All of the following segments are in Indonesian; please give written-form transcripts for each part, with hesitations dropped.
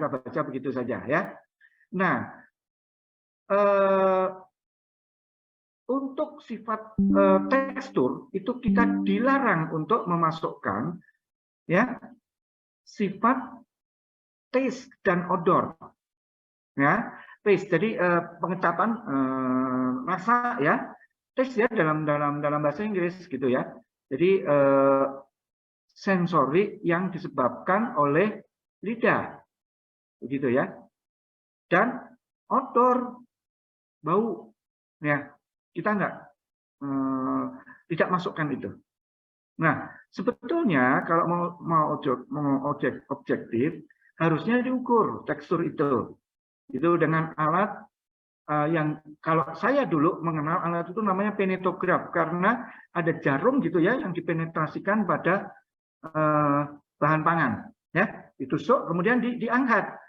baca begitu saja ya. Nah, untuk sifat tekstur itu kita dilarang untuk memasukkan ya sifat taste dan odor ya. Taste jadi pengecapan rasa ya. Taste ya dalam bahasa Inggris gitu ya. Jadi sensori yang disebabkan oleh lidah begitu ya. Dan odor, bau ya, kita tidak masukkan itu. Nah, sebetulnya kalau mau objektif harusnya diukur tekstur itu dengan alat yang kalau saya dulu mengenal alat itu namanya penetrograf, karena ada jarum gitu ya yang dipenetrasikan pada bahan pangan ya, ditusuk kemudian diangkat.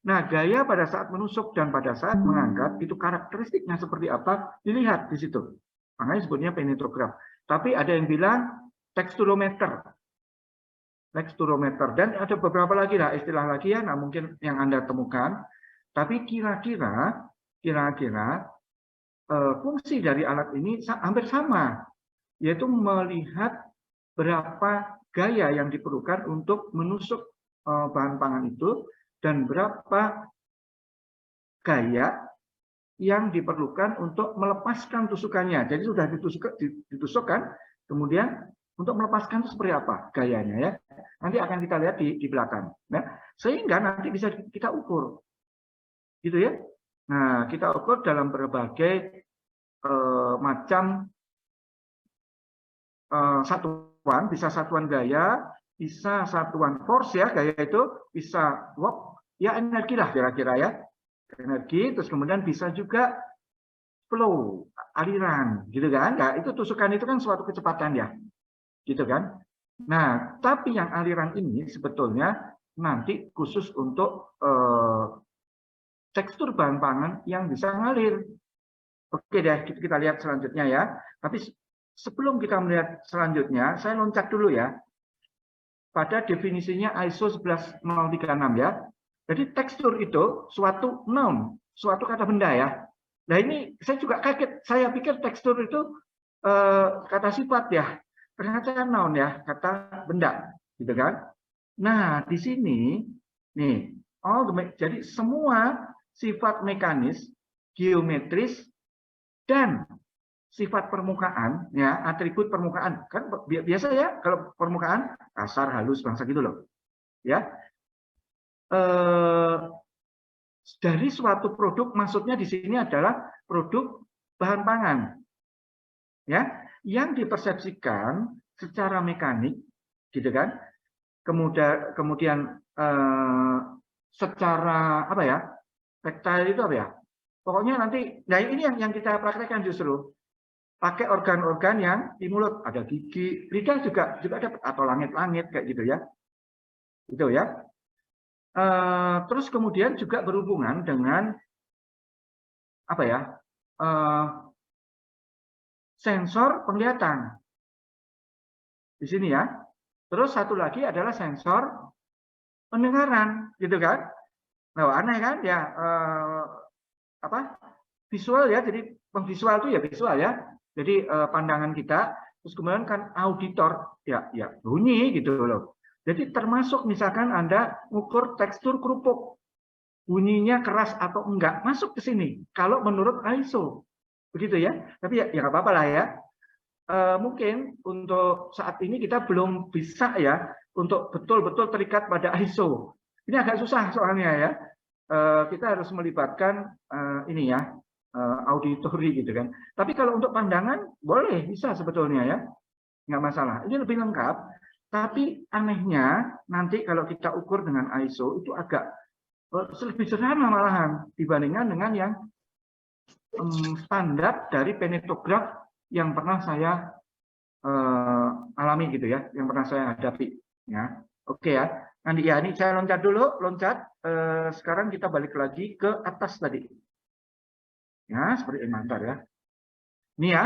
Nah, gaya pada saat menusuk dan pada saat mengangkat itu karakteristiknya seperti apa dilihat di situ. Makanya sebutnya penetrograf. Tapi ada yang bilang teksturometer. Dan ada beberapa lagi lah istilah lagi ya, nah mungkin yang Anda temukan. Tapi kira-kira fungsi dari alat ini hampir sama, yaitu melihat berapa gaya yang diperlukan untuk menusuk bahan pangan itu dan berapa gaya yang diperlukan untuk melepaskan tusukannya. Jadi sudah ditusukkan, kemudian untuk melepaskan itu seperti apa gayanya ya. Nanti akan kita lihat di belakang. Nah, sehingga nanti bisa kita ukur, gitu ya. Nah, kita ukur dalam berbagai macam satuan, bisa satuan gaya, bisa satuan force ya, gaya itu bisa watt, ya energi lah kira-kira ya, energi, terus kemudian bisa juga flow, aliran, gitu kan? Nah, itu tusukan itu kan suatu kecepatan ya, gitu kan? Nah, tapi yang aliran ini sebetulnya nanti khusus untuk tekstur bahan pangan yang bisa ngalir. Oke deh, kita lihat selanjutnya ya. Tapi sebelum kita melihat selanjutnya, saya loncat dulu ya pada definisinya ISO 11036 ya. Jadi tekstur itu suatu noun, suatu kata benda ya. Nah ini saya juga kaget, saya pikir tekstur itu kata sifat ya, ternyata noun ya, kata benda, gitu kan. Nah di sini nih, jadi semua sifat mekanis, geometris, dan sifat permukaan, ya atribut permukaan kan biasa ya kalau permukaan kasar, halus, bangsa gitu loh, ya. Dari suatu produk maksudnya di sini adalah produk bahan pangan, ya, yang dipersepsikan secara mekanik, gitu kan. Kemudian secara apa ya, taktil itu apa ya? Pokoknya nanti, nah ini yang kita praktekkan justru. Pakai organ-organ yang di mulut, ada gigi, lidah juga ada, atau langit-langit kayak gitu ya, gitu ya. Terus kemudian juga berhubungan dengan apa ya, sensor penglihatan di sini ya. Terus satu lagi adalah sensor pendengaran, gitu kan? Nah, aneh kan ya, apa visual ya, jadi visual itu ya visual ya. Jadi pandangan kita, terus kemudian kan auditor ya bunyi gitu loh. Jadi termasuk misalkan Anda ukur tekstur kerupuk, bunyinya keras atau enggak, masuk ke sini kalau menurut ISO. Begitu ya. Tapi ya nggak apa-apa lah ya. Mungkin untuk saat ini kita belum bisa ya untuk betul-betul terikat pada ISO. Ini agak susah soalnya ya. Kita harus melibatkan ini ya, auditori gitu kan. Tapi kalau untuk pandangan boleh, bisa sebetulnya ya, nggak masalah. Ini lebih lengkap. Tapi anehnya nanti kalau kita ukur dengan ISO itu agak lebih sederhana malahan dibandingkan dengan yang standar dari penetrograf yang pernah saya alami gitu ya, yang pernah saya hadapi. Ya, oke ya. Nanti ya, ini saya loncat dulu, sekarang kita balik lagi ke atas tadi. Ya, seperti Mantar ya. Ini ya.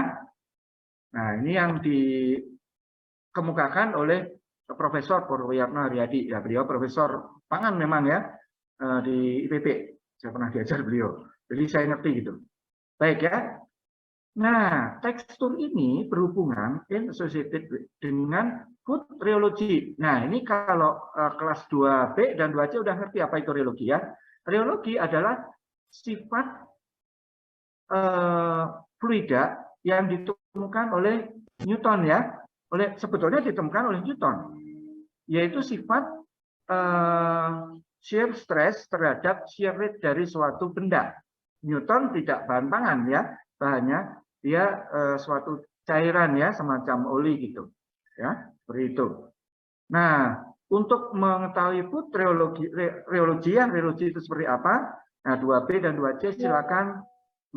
Nah, ini yang dikemukakan oleh Profesor Purwiyatno Haryadi. Ya, beliau profesor pangan memang ya. di IPB. Saya pernah diajar beliau. Jadi saya ngerti gitu. Baik ya. Nah, tekstur ini berhubungan associated dengan food rheology. Nah, ini kalau kelas 2B dan 2C udah ngerti apa itu rheology ya. Rheology adalah sifat fluida yang ditemukan oleh Newton ya. Sebetulnya ditemukan oleh Newton, yaitu sifat shear stress terhadap shear rate dari suatu benda. Newton tidak bahan pangan ya, bahannya dia suatu cairan ya, semacam oli gitu ya, seperti itu. Nah, untuk mengetahui food rheology itu seperti apa, nah 2B dan 2C silakan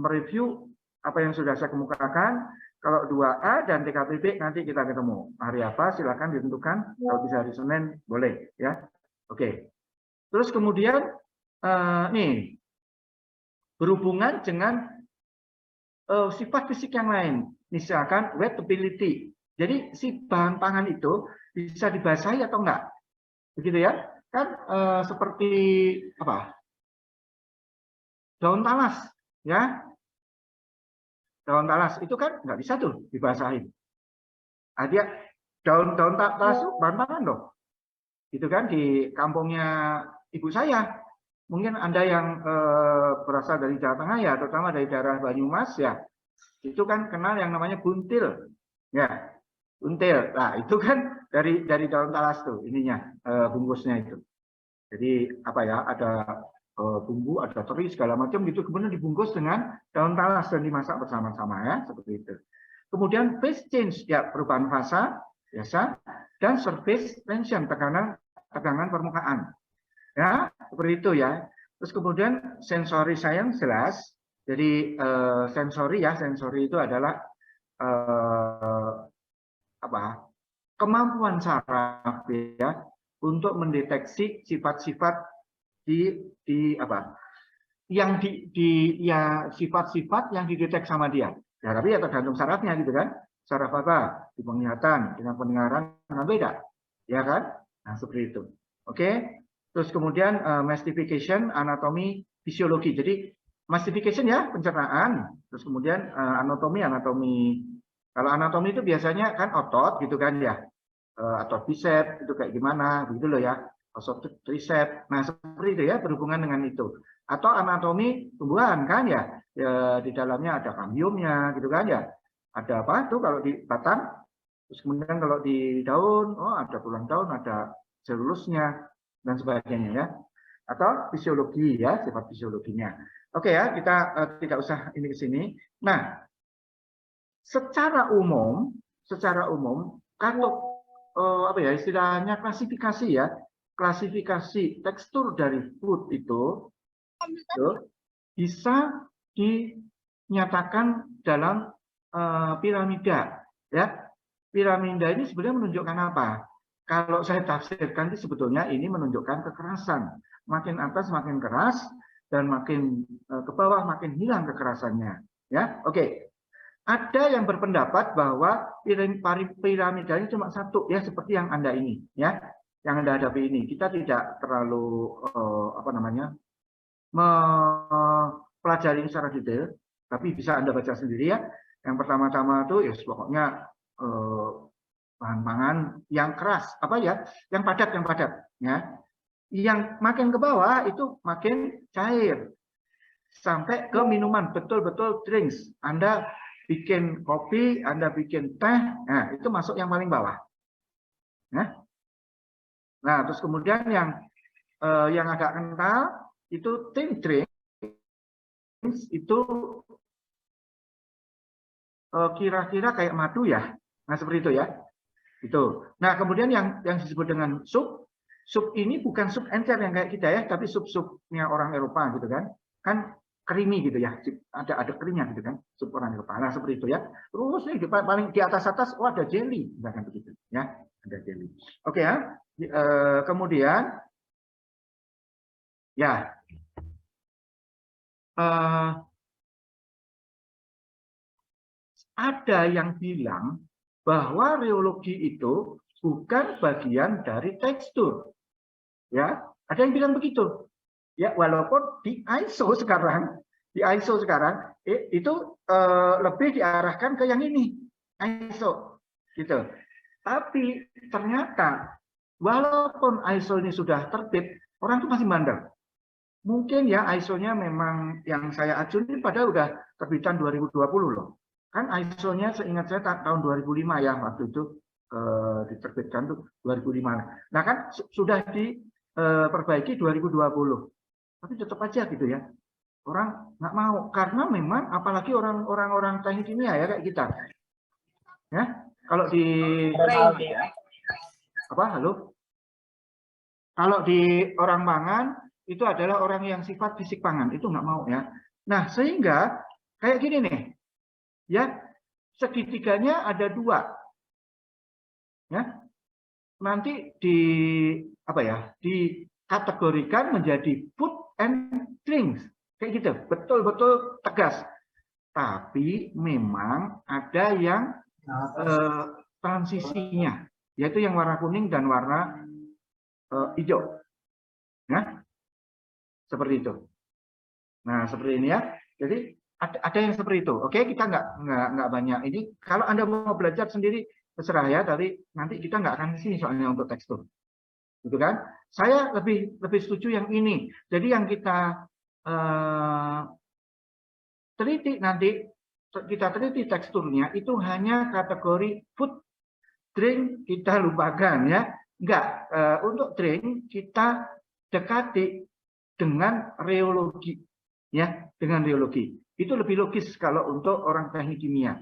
mereview apa yang sudah saya kemukakan. Kalau 2A dan TKPB nanti kita ketemu hari apa, silakan ditentukan. Kalau bisa hari Senin boleh ya. Oke. Terus kemudian nih berhubungan dengan sifat fisik yang lain, misalkan wettability. Jadi si bahan pangan itu bisa dibasahi atau enggak, begitu ya? Kan seperti apa? Daun talas, ya. Daun talas itu kan nggak bisa tuh dibasahin. Dia daun talas itu bahan pangan loh. Itu kan di kampungnya ibu saya. Mungkin Anda yang berasal dari Jawa Tengah ya, terutama dari daerah Banyumas ya, itu kan kenal yang namanya buntil, ya, buntil. Nah itu kan dari daun talas tuh ininya, bungkusnya itu. Jadi apa ya, ada bumbu, ada teri segala macam gitu, kemudian dibungkus dengan daun talas dan dimasak bersama-sama ya, seperti itu. Kemudian phase change ya, perubahan fasa biasa, dan surface tension, tegangan permukaan. Ya, seperti itu ya. Terus kemudian sensory science jelas. Jadi sensory itu adalah kemampuan saraf ya untuk mendeteksi sifat-sifat sifat-sifat yang dideteksi sama dia. Ya, tapi ya tergantung sarafnya gitu kan. Saraf apa? Di penglihatan dengan pendengaran dengan beda. Ya kan? Nah, seperti itu. Oke. Terus kemudian mastification, anatomi, fisiologi. Jadi mastification ya pencernaan. Terus kemudian anatomi. Kalau anatomi itu biasanya kan otot gitu kan ya. Atau bicep itu kayak gimana gitu loh ya. Atau tricep. Nah seperti itu ya, berhubungan dengan itu. Atau anatomi tumbuhan kan ya. Di dalamnya ada kambiumnya gitu kan ya. Ada apa tuh kalau di batang. Terus kemudian kalau di daun, oh ada tulang daun, ada selulusnya dan sebagainya ya. Atau fisiologi ya, sifat fisiologinya. Oke ya, kita tidak usah ini ke sini. Nah, secara umum kalau apa ya istilahnya klasifikasi ya, klasifikasi tekstur dari food itu bisa dinyatakan dalam piramida ya. Piramida ini sebenarnya menunjukkan apa? Kalau saya tafsirkan itu sebetulnya ini menunjukkan kekerasan. Makin atas makin keras dan makin ke bawah makin hilang kekerasannya. Ya, oke. Ada yang berpendapat bahwa piramida ini cuma satu ya, seperti yang Anda ini ya, yang Anda hadapi ini. Kita tidak terlalu mempelajari secara detail, tapi bisa Anda baca sendiri ya. Yang pertama-tama itu ya pokoknya bahan pangan yang keras, yang padat ya. Yang makin ke bawah itu makin cair. Sampai ke minuman, betul-betul drinks. Anda bikin kopi, Anda bikin teh, nah itu masuk yang paling bawah. Nah, terus kemudian yang agak kental itu thin drinks itu kira-kira kayak madu ya. Nah, seperti itu ya. Itu. Nah, kemudian yang disebut dengan sup ini bukan sup encer yang kayak kita ya, tapi sup-supnya orang Eropa gitu kan. Kan creamy gitu ya. Ada krimnya gitu kan, sup orang Eropa. Nah, seperti itu ya. Terus nih paling di atas ada jelly, misalkan begitu ya. Ada jelly. Oke ya. Kemudian ya ada yang bilang bahwa rheology itu bukan bagian dari tekstur. Ya, ada yang bilang begitu. Ya, walaupun di ISO sekarang itu lebih diarahkan ke yang ini, ISO gitu. Tapi ternyata walaupun ISO ini sudah tertib, orang itu masih bandel. Mungkin ya ISO-nya memang yang saya ajuin padahal udah terbitan 2020 loh. Kan ISO-nya seingat saya tahun 2005 ya, waktu itu diterbitkan tuh 2005. Nah kan sudah diperbaiki 2020. Tapi tetap aja gitu ya. Orang nggak mau karena memang apalagi orang-orang teknik kimia ya kayak kita. Ya, kalau di apa? Halo? Kalau di orang pangan itu adalah orang yang sifat fisik pangan, itu nggak mau ya. Nah, sehingga kayak gini nih. Ya, segitiganya ada 2. Ya. Nanti apa ya? Dikategorikan menjadi food and drinks. Kayak gitu, betul-betul tegas. Tapi memang ada yang transisinya, yaitu yang warna kuning dan warna hijau. Ya, seperti itu. Nah, seperti ini ya. Jadi ada yang seperti itu. Oke, kita nggak banyak. Ini kalau Anda mau belajar sendiri terserah ya. Nanti kita nggak akan sini soalnya untuk tekstur, gitu kan? Saya lebih setuju yang ini. Jadi yang kita teliti nanti kita teliti teksturnya itu hanya kategori food, drink kita lupakan ya. Enggak, untuk drink kita dekati dengan reologi ya, dengan reologi. Itu lebih logis kalau untuk orang teknik kimia.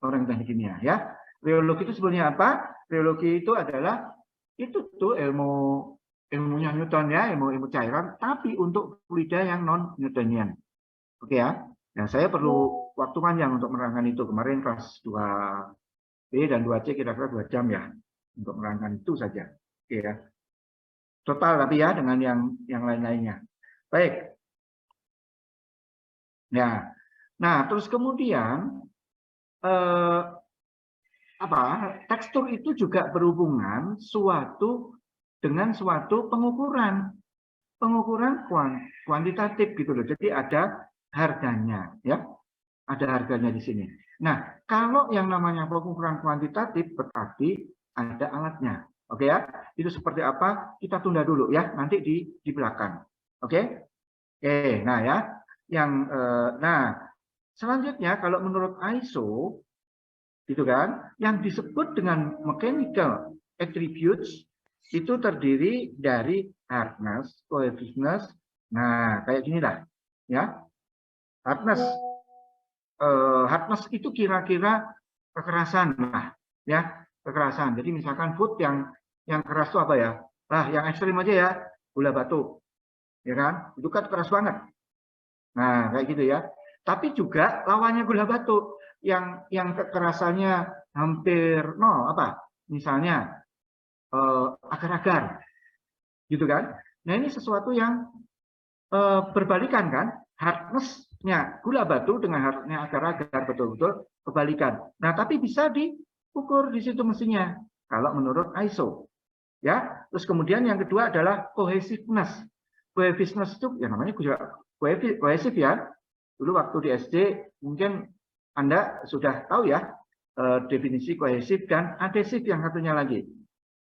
Orang teknik kimia ya. Reologi itu sebenarnya apa? Reologi itu adalah itu tuh ilmunya Newton ya, ilmu cairan tapi untuk fluida yang non Newtonian. Oke ya. Nah, saya perlu waktu panjang untuk menerangkan itu. Kemarin kelas 2B dan 2C kira-kira 2 jam ya untuk menerangkan itu saja. Oke ya. Total tapi ya dengan yang lain-lainnya. Baik. Ya. Nah, terus kemudian tekstur itu juga berhubungan dengan suatu pengukuran kuantitatif gitu loh. Jadi ada harganya ya. Ada harganya di sini. Nah, kalau yang namanya pengukuran kuantitatif berarti ada alatnya. Oke ya. Itu seperti apa? Kita tunda dulu ya, nanti di belakang. Oke? Oke, nah ya. Nah, selanjutnya kalau menurut ISO gitu kan, yang disebut dengan mechanical attributes itu terdiri dari hardness, cohesiveness. Nah, kayak gini lah ya. Hardness itu kira-kira kekerasan lah ya, kekerasan. Jadi misalkan food yang keras itu apa ya? Nah, yang ekstrim aja ya, gula batu. Ya kan? Itu kan keras banget. Nah, kayak gitu ya. Tapi juga lawannya gula batu yang kekerasannya hampir nol apa? Misalnya agar-agar. Gitu kan? Nah, ini sesuatu yang berbalikan kan? Hardness-nya gula batu dengan hardness-nya agar-agar betul-betul kebalikan. Nah, tapi bisa diukur di situ mestinya kalau menurut ISO. Ya, terus kemudian yang kedua adalah cohesiveness. Cohesiveness itu ya namanya juga kohesif ya. Dulu waktu di SD mungkin Anda sudah tahu ya definisi kohesif dan adhesif yang satunya lagi.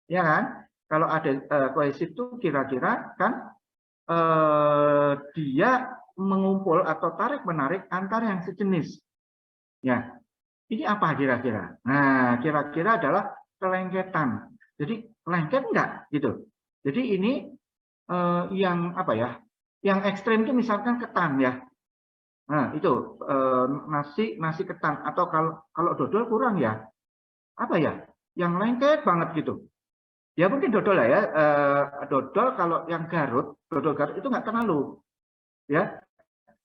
Ya kan? Kalau ada kohesif itu kira-kira kan dia mengumpul atau tarik-menarik antar yang sejenis. Ya, ini apa kira-kira? Nah, kira-kira adalah kelengketan. Jadi lengket enggak gitu. Jadi ini yang apa ya? Yang ekstrem itu misalkan ketan ya. Nah, itu nasi ketan atau kalau dodol kurang ya. Apa ya? Yang lengket banget gitu. Ya mungkin dodol lah ya. Dodol kalau yang dodol Garut itu nggak terlalu. Ya,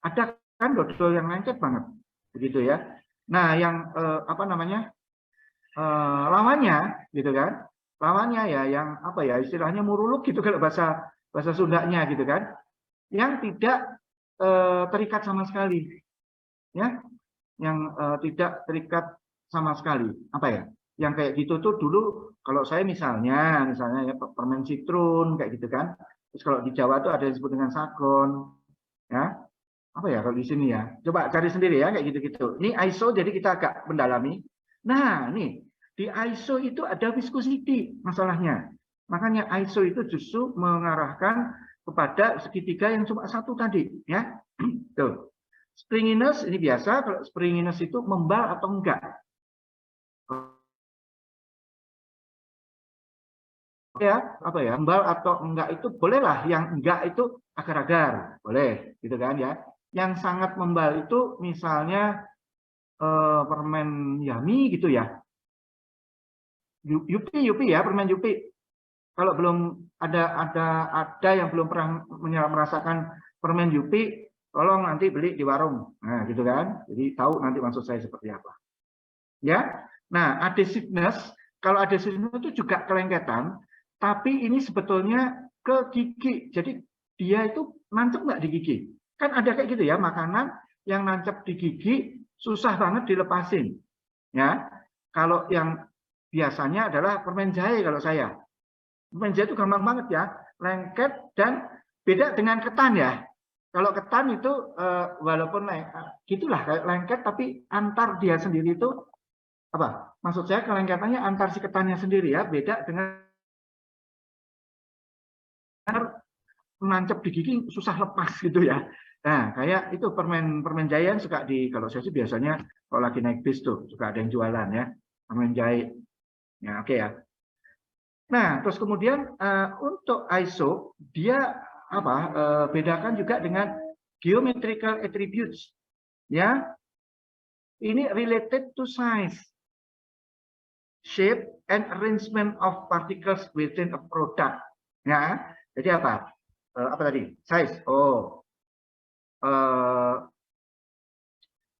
ada kan dodol yang lengket banget. Begitu ya. Nah, yang apa namanya? Lawannya gitu kan. Lawannya ya yang apa ya istilahnya muruluk gitu kalau bahasa Sundanya gitu kan. Yang tidak terikat sama sekali. Ya. Yang tidak terikat sama sekali. Apa ya? Yang kayak gitu tuh dulu kalau saya misalnya ya permen citrun kayak gitu kan. Terus kalau di Jawa tuh ada yang disebut dengan sagon, ya. Apa ya kalau di sini ya? Coba cari sendiri ya kayak gitu-gitu. Ini ISO jadi kita agak mendalami. Nah, nih di ISO itu ada viscosity masalahnya. Makanya ISO itu justru mengarahkan kepada segitiga yang cuma satu tadi, ya. Tuh. Springiness ini biasa, kalau springiness itu membal atau enggak. Ya, apa ya, membal atau enggak itu bolehlah, yang enggak itu agar-agar, boleh, gitu kan ya. Yang sangat membal itu misalnya permen Yummy gitu ya. Yupi ya, permen Yupi. Kalau belum ada yang belum pernah merasakan permen Yupi, tolong nanti beli di warung. Nah, gitu kan. Jadi tahu nanti maksud saya seperti apa. Ya. Nah, adhesiveness, kalau adhesiveness itu juga kelengketan, tapi ini sebetulnya ke gigi. Jadi dia itu nancep nggak di gigi? Kan ada kayak gitu ya, makanan yang nancep di gigi susah banget dilepasin. Ya. Kalau yang biasanya adalah permen jahe kalau saya. Permen jahe itu gampang banget ya, lengket dan beda dengan ketan ya. Kalau ketan itu walaupun gitulah kayak lengket tapi antar dia sendiri itu apa? Maksud saya kelengketannya antar si ketannya sendiri ya, beda dengan menancap di gigi susah lepas gitu ya. Nah, kayak itu permen jahe yang suka kalau saya sih biasanya kalau lagi naik bis tuh suka ada yang jualan ya, permen jahe. Ya, oke ya. Nah, terus kemudian untuk ISO dia apa? Bedakan juga dengan geometrical attributes. Ya, ini related to size, shape, and arrangement of particles within a product. Ya, jadi apa? Apa tadi? Size. Oh,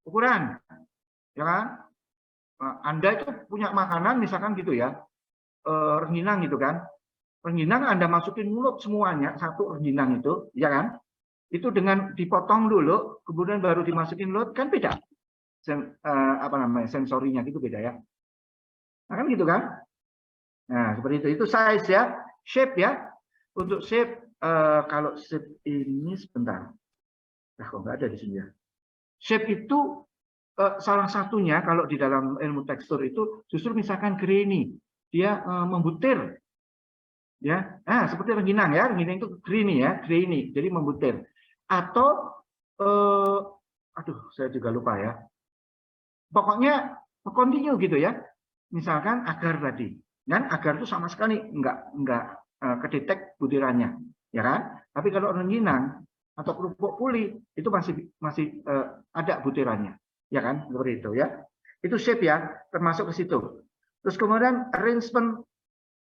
ukuran, ya kan? Anda itu punya makanan misalkan gitu ya, rengginang gitu kan? Rengginang Anda masukin mulut semuanya, satu rengginang itu, ya kan? Itu dengan dipotong dulu, kemudian baru dimasukin mulut, kan beda. Apa namanya, sensorinya gitu beda ya. Nah, kan gitu kan? Nah, seperti itu. Itu size ya, shape ya. Untuk shape, kalau shape ini sebentar. Nah, kok nggak ada di sini ya. Shape itu salah satunya kalau di dalam ilmu tekstur itu justru misalkan grainy, dia membutir. Ya, seperti rengginang ya, rengginang itu grainy, jadi membutir. Atau aduh, saya juga lupa ya. Pokoknya continue gitu ya. Misalkan agar tadi, kan agar itu sama sekali nggak kedetek butirannya, ya kan? Tapi kalau rengginang atau kerupuk puli itu masih ada butirannya, ya kan? Seperti itu ya. Itu shape ya, termasuk ke situ. Terus kemudian arrangement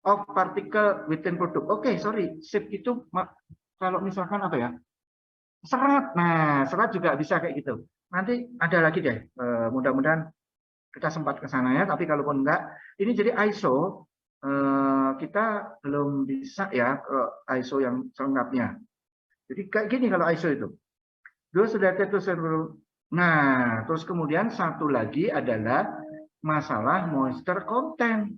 of particle within product. Oke, sorry, shape itu kalau misalkan apa ya? Serat. Nah, serat juga bisa kayak gitu. Nanti ada lagi deh. Mudah-mudahan kita sempat ke sana ya, tapi kalaupun enggak, ini jadi ISO kita belum bisa ya ke ISO yang selengkapnya. Jadi kayak gini kalau ISO itu. Nah, terus kemudian satu lagi adalah masalah moisture content.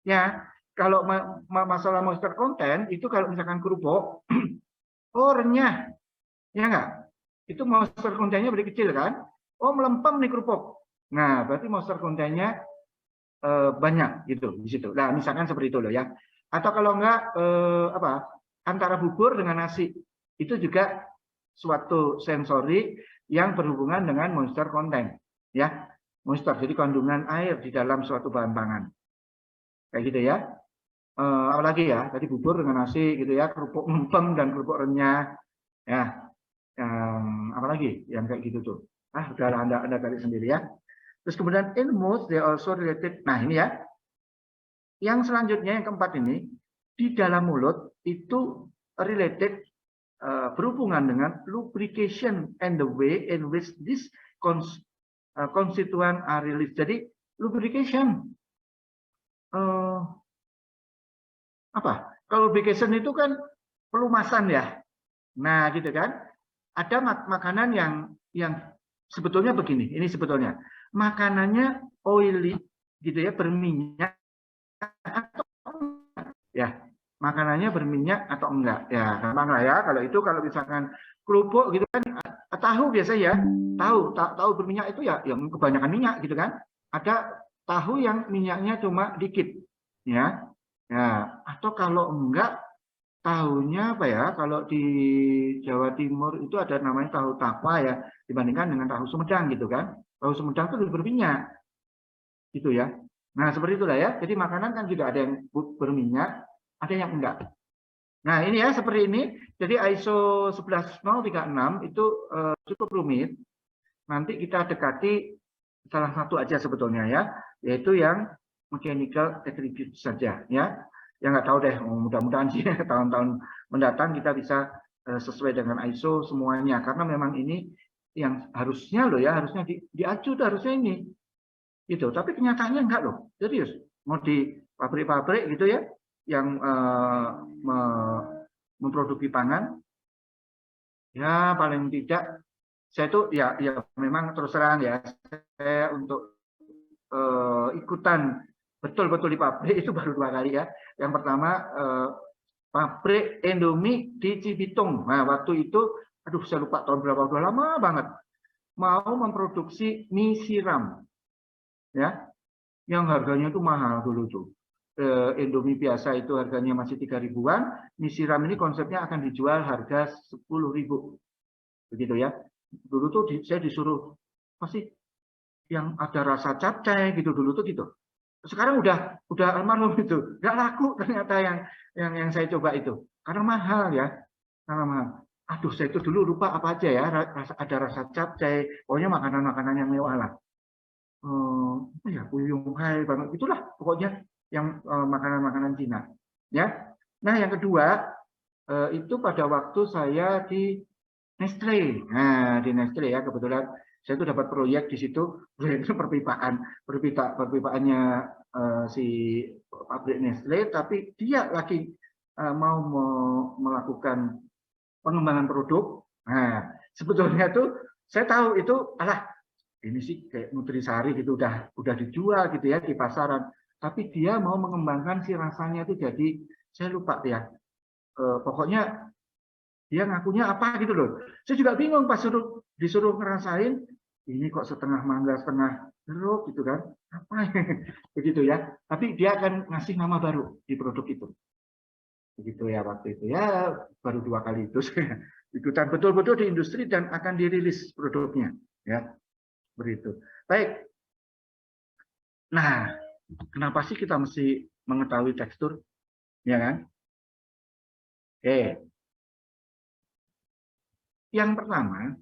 Ya, kalau masalah moisture content itu kalau misalkan kerupuk, oh renyah, ya enggak? Itu moisture content-nya lebih kecil kan? Oh melempem nih kerupuk. Nah, berarti moisture content-nya banyak gitu di situ. Nah, misalkan seperti itu loh ya. Atau kalau enggak antara bubur dengan nasi itu juga suatu sensori yang berhubungan dengan moisture content ya. Moisture jadi kandungan air di dalam suatu bahan pangan. Kayak gitu ya. Apalagi ya, tadi bubur dengan nasi gitu ya, kerupuk empeng dan kerupuk renyah. Ya. Apalagi yang kayak gitu tuh. Udahlah Anda cari sendiri ya. Terus kemudian in mood they also related. Nah, ini ya. Yang selanjutnya yang keempat ini di dalam mulut itu related berhubungan dengan lubrication and the way in which this constituent are released. Jadi lubrication apa? Kalau lubrication itu kan pelumasan ya. Nah, gitu kan? Ada makanan yang sebetulnya begini. Ini sebetulnya makanannya oily gitu ya, berminyak atau ya. makanannya berminyak atau enggak. Ya, gampang lah ya. Kalau misalkan kerupuk gitu kan, tahu biasa ya. Tahu berminyak itu ya yang kebanyakan minyak gitu kan. Ada tahu yang minyaknya cuma dikit. Ya. Ya, atau kalau enggak tahunya apa ya? Kalau di Jawa Timur itu ada namanya tahu takwa ya, dibandingkan dengan tahu Sumedang gitu kan. Tahu Sumedang itu lebih berminyak gitu ya. Nah, seperti itulah ya. Jadi makanan kan juga ada yang berminyak, ada yang enggak. Nah, ini ya seperti ini. Jadi ISO 11036 itu cukup rumit. Nanti kita dekati salah satu aja sebetulnya ya, yaitu yang mechanical attribute saja ya. Yang nggak tahu deh, mudah-mudahan sih tahun-tahun mendatang kita bisa sesuai dengan ISO semuanya, karena memang ini yang harusnya loh ya, harusnya diacu harusnya ini gitu. Tapi kenyataannya enggak loh, serius. Mau di pabrik-pabrik gitu ya, yang memproduksi pangan, ya paling tidak saya itu ya memang terus terang ya, saya untuk ikutan betul-betul di pabrik itu baru 2 kali ya. Yang pertama pabrik Indomie di Cibitung. Nah, waktu itu aduh saya lupa tahun berapa, udah lama banget, mau memproduksi mie siram ya, yang harganya itu mahal dulu tuh. Indomie biasa itu harganya masih 3 ribuan, mie siram ini konsepnya akan dijual harga 10.000. Begitu ya. Dulu tuh saya disuruh pasti yang ada rasa capcay gitu, dulu tuh gitu. Sekarang udah almarhum itu, nggak laku ternyata yang saya coba itu, karena mahal ya, karena mahal. Aduh, saya itu dulu lupa apa aja ya, ada rasa capcay, pokoknya makanan-makanan yang mewah lah. Ya Puyung Hai banget itulah pokoknya yang makanan-makanan Cina ya. Nah, yang kedua itu pada waktu saya di Nestle. Nah, di Nestle ya, kebetulan saya itu dapat proyek di situ, proyek perpipaannya si pabrik Nestle, tapi dia lagi mau melakukan pengembangan produk. Nah, sebetulnya tuh saya tahu itu ini sih kayak Nutrisari gitu, udah dijual gitu ya di pasaran. Tapi dia mau mengembangkan si rasanya itu jadi saya lupa ya. Pokoknya dia ngakunya apa gitu loh. Saya juga bingung pas disuruh ngerasain, ini kok setengah mangga setengah jeruk gitu kan. Apa begitu ya. Tapi dia akan ngasih nama baru di produk itu. Begitu ya waktu itu ya, baru 2 kali itu saya ikutan betul-betul di industri dan akan dirilis produknya ya. Begitu. Baik. Nah, kenapa sih kita mesti mengetahui tekstur? Ya kan? Oke. Yang pertama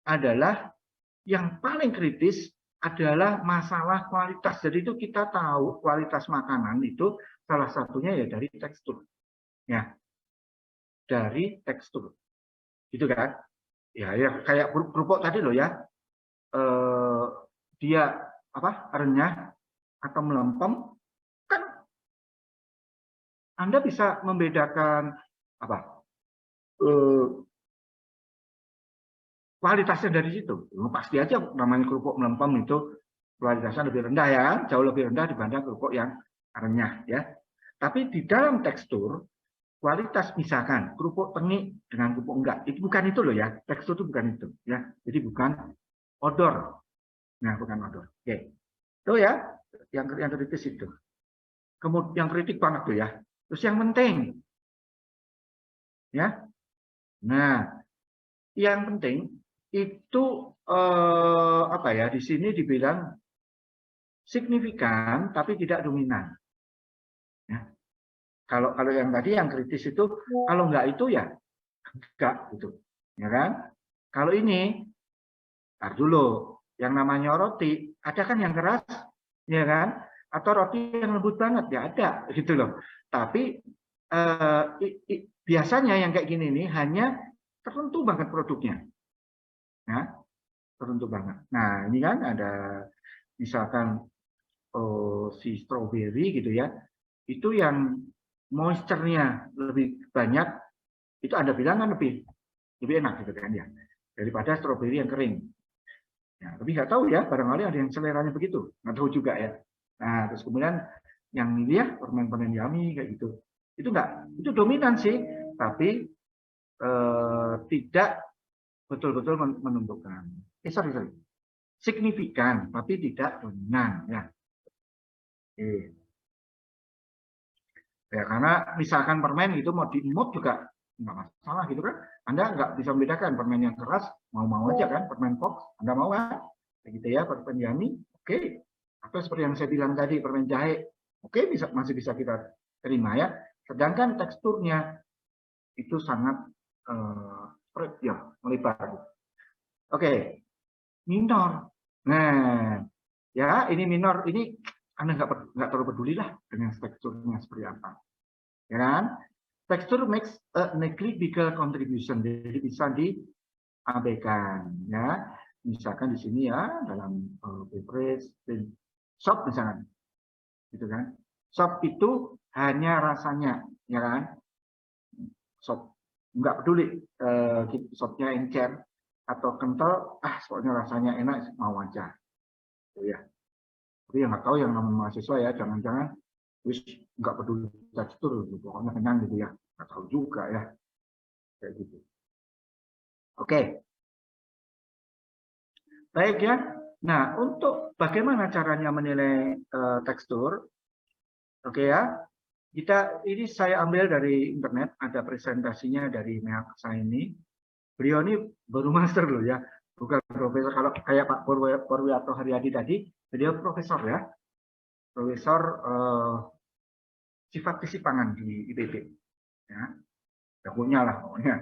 adalah yang paling kritis adalah masalah kualitas. Jadi itu kita tahu kualitas makanan itu salah satunya ya dari tekstur. Ya. Dari tekstur. Gitu kan? Ya, kayak kerupuk tadi loh ya. Dia renyah atau melempem, kan Anda bisa membedakan kualitasnya dari situ. Pasti aja namanya kerupuk melempem itu kualitasnya lebih rendah ya, jauh lebih rendah dibanding kerupuk yang renyah ya. Tapi di dalam tekstur, kualitas misalkan kerupuk tengik dengan kerupuk enggak, itu bukan itu loh ya. Tekstur itu bukan itu ya. Jadi bukan odor. Nah, bukan odor. Oke. Itu ya yang kritis itu. Kemudian yang kritik banget tuh ya. Terus yang penting ya. Nah, yang penting itu di sini dibilang signifikan tapi tidak dominan. Ya. Kalau yang tadi yang kritis itu kalau enggak itu ya enggak gitu. Ya kan? Kalau ini tar dulu, yang namanya roti, ada kan yang keras, ya kan? Atau roti yang lembut banget, ya ada gitu loh. Tapi biasanya yang kayak gini nih hanya tertentu banget produknya. Ya, tertentu banget. Nah, ini kan ada misalkan si stroberi gitu ya. Itu yang moisture-nya lebih banyak, itu Anda bilang kan lebih enak gitu kan ya. Daripada stroberi yang kering. Ya, tapi nggak tahu ya, barangkali ada yang seleranya begitu, nggak tahu juga ya. Nah, terus kemudian yang ini ya permen-permen yummy kayak gitu. Itu enggak, itu dominan sih, tapi tidak betul-betul menentukan. Sorry. Signifikan, tapi tidak dominan. Ya. Ya, karena misalkan permen itu mau di-emot juga nggak masalah gitu kan. Anda nggak bisa membedakan permen yang keras, mau-mau aja kan, permen Fox, Anda mau kan? Gitu ya, permen Yummy, oke. Atau seperti yang saya bilang tadi, permen jahe, oke, masih bisa kita terima ya. Sedangkan teksturnya itu sangat ya, melebar. Oke, minor. Nah, ya ini minor, ini Anda nggak terlalu peduli lah dengan teksturnya seperti apa. Ya kan? Tekstur makes a negligible contribution, jadi bisa diabaikan. Ya, misalkan di sini ya dalam beverage, sop misalkan, gitu kan? Sop itu hanya rasanya, ya kan? Sop nggak peduli sopnya encer atau kental, pokoknya rasanya enak, mau aja. Ya. Tapi yang nggak tahu yang namanya mahasiswa ya, jangan-jangan wis nggak peduli tekstur, pokoknya kenyang gitu ya, nggak tahu juga ya, kayak gitu. Oke, baik ya. Nah, untuk bagaimana caranya menilai tekstur, oke ya, ini saya ambil dari internet, ada presentasinya dari Meak saya ini. Beliau ini baru master loh ya, bukan profesor. Kalau kayak Pak Purwiarto Haryadi tadi, beliau profesor ya, profesor sifat kesipangan di IPB. Ya, jagonya lah pokoknya.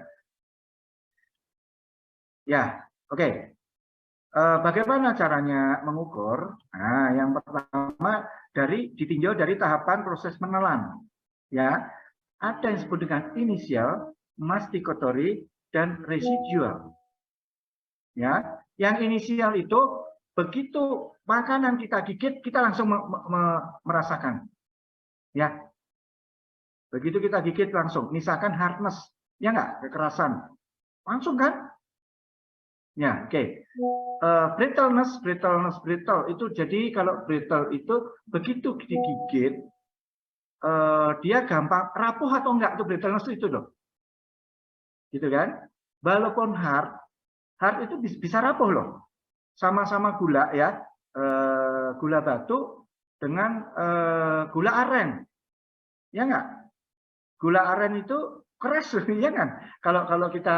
Ya, oke. Bagaimana caranya mengukur? Nah, yang pertama ditinjau dari tahapan proses menelan. Ya, ada yang disebut dengan inisial, masticatory, dan residual. Ya, yang inisial itu begitu makanan kita gigit, kita langsung merasakan. Ya, begitu kita gigit langsung. Misalkan hardness, ya nggak, kekerasan, langsung kan? Ya, oke. Brittleness brittle itu jadi kalau brittle itu begitu digigit dia gampang rapuh atau enggak, itu brittleness itu loh, gitu kan. Walaupun hard itu bisa rapuh loh, sama-sama gula ya, gula batu dengan gula aren, ya enggak. Gula aren itu keras ya kan, kalau kita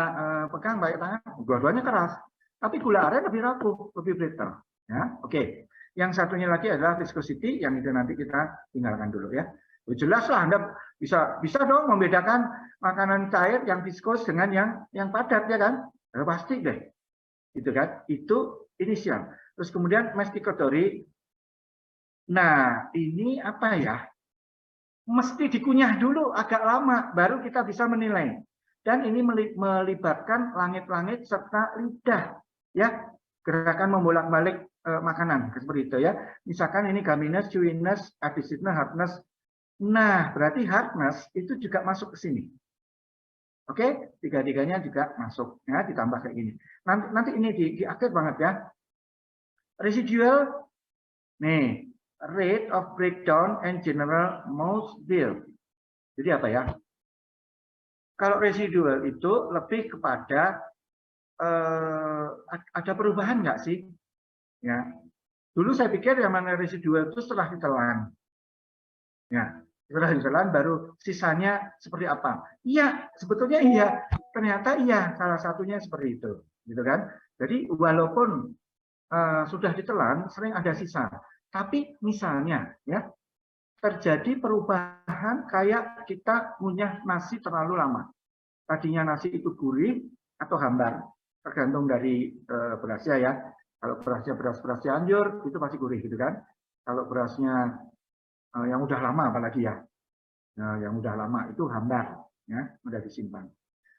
pegang pakai tangan dua-duanya keras. Tapi gula aren lebih rapuh, lebih brittle. Ya, oke. Yang satunya lagi adalah viscosity, yang itu nanti kita tinggalkan dulu ya. Jelas lah Anda bisa dong membedakan makanan cair yang viskos dengan yang padat ya kan? Pasti deh. Itu kan? Itu inisial. Terus kemudian masticatory. Nah, ini apa ya? Mesti dikunyah dulu agak lama baru kita bisa menilai. Dan ini melibatkan langit-langit serta lidah. Ya, gerakan membolak-balik makanan seperti itu ya. Misalkan ini gumminess, chewiness, adhesiveness, hardness. Nah, berarti hardness itu juga masuk ke sini. Oke, tiga-tiganya juga masuk ya, ditambah kayak gini. Nanti ini di akhir banget ya. Residual nih, rate of breakdown and general mouthfeel. Jadi apa ya? Kalau residual itu lebih kepada ada perubahan nggak sih? Ya, dulu saya pikir yang mana residual itu setelah ditelan. Ya, setelah ditelan baru sisanya seperti apa? Iya, sebetulnya iya. Ternyata iya, salah satunya seperti itu, gitu kan? Jadi walaupun sudah ditelan, sering ada sisa. Tapi misalnya, ya terjadi perubahan kayak kita ngunyah nasi terlalu lama. Tadinya nasi itu gurih atau hambar, tergantung dari berasnya ya. Kalau berasnya beras Cianjur itu masih gurih gitu kan. Kalau berasnya yang udah lama apalagi ya, yang udah lama itu hambar, ya udah disimpan.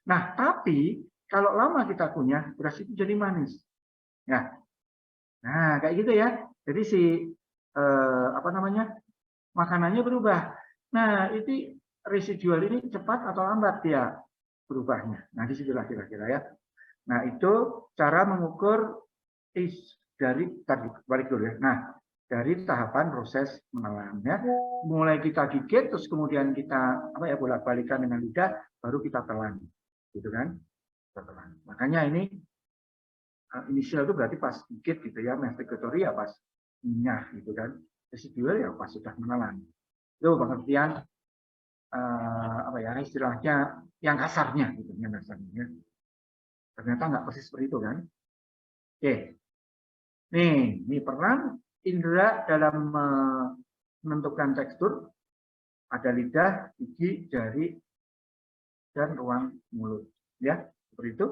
Nah tapi kalau lama kita kunyah beras itu jadi manis. Ya, nah kayak gitu ya. Jadi si apa namanya makanannya berubah. Nah itu residual ini cepat atau lambat dia berubahnya. Nah disitulah kira-kira ya. Nah itu cara mengukur dari tadi balik dulu ya. Nah dari tahapan proses menelan ya. Mulai kita gigit terus kemudian kita bolak-balikan dengan lidah baru kita telan. Gitu kan? Kita telan. Makanya ini inisial itu berarti pas gigit gitu ya, masticatory ya pas nyah gitu kan. Residual ya pas sudah menelan. Itu pengertian istilahnya yang kasarnya gitu, yang kasarnya. Ternyata nggak persis seperti itu kan. Oke. Ini peran indera dalam menentukan tekstur, ada lidah, gigi, jari, dan ruang mulut. Ya, seperti itu.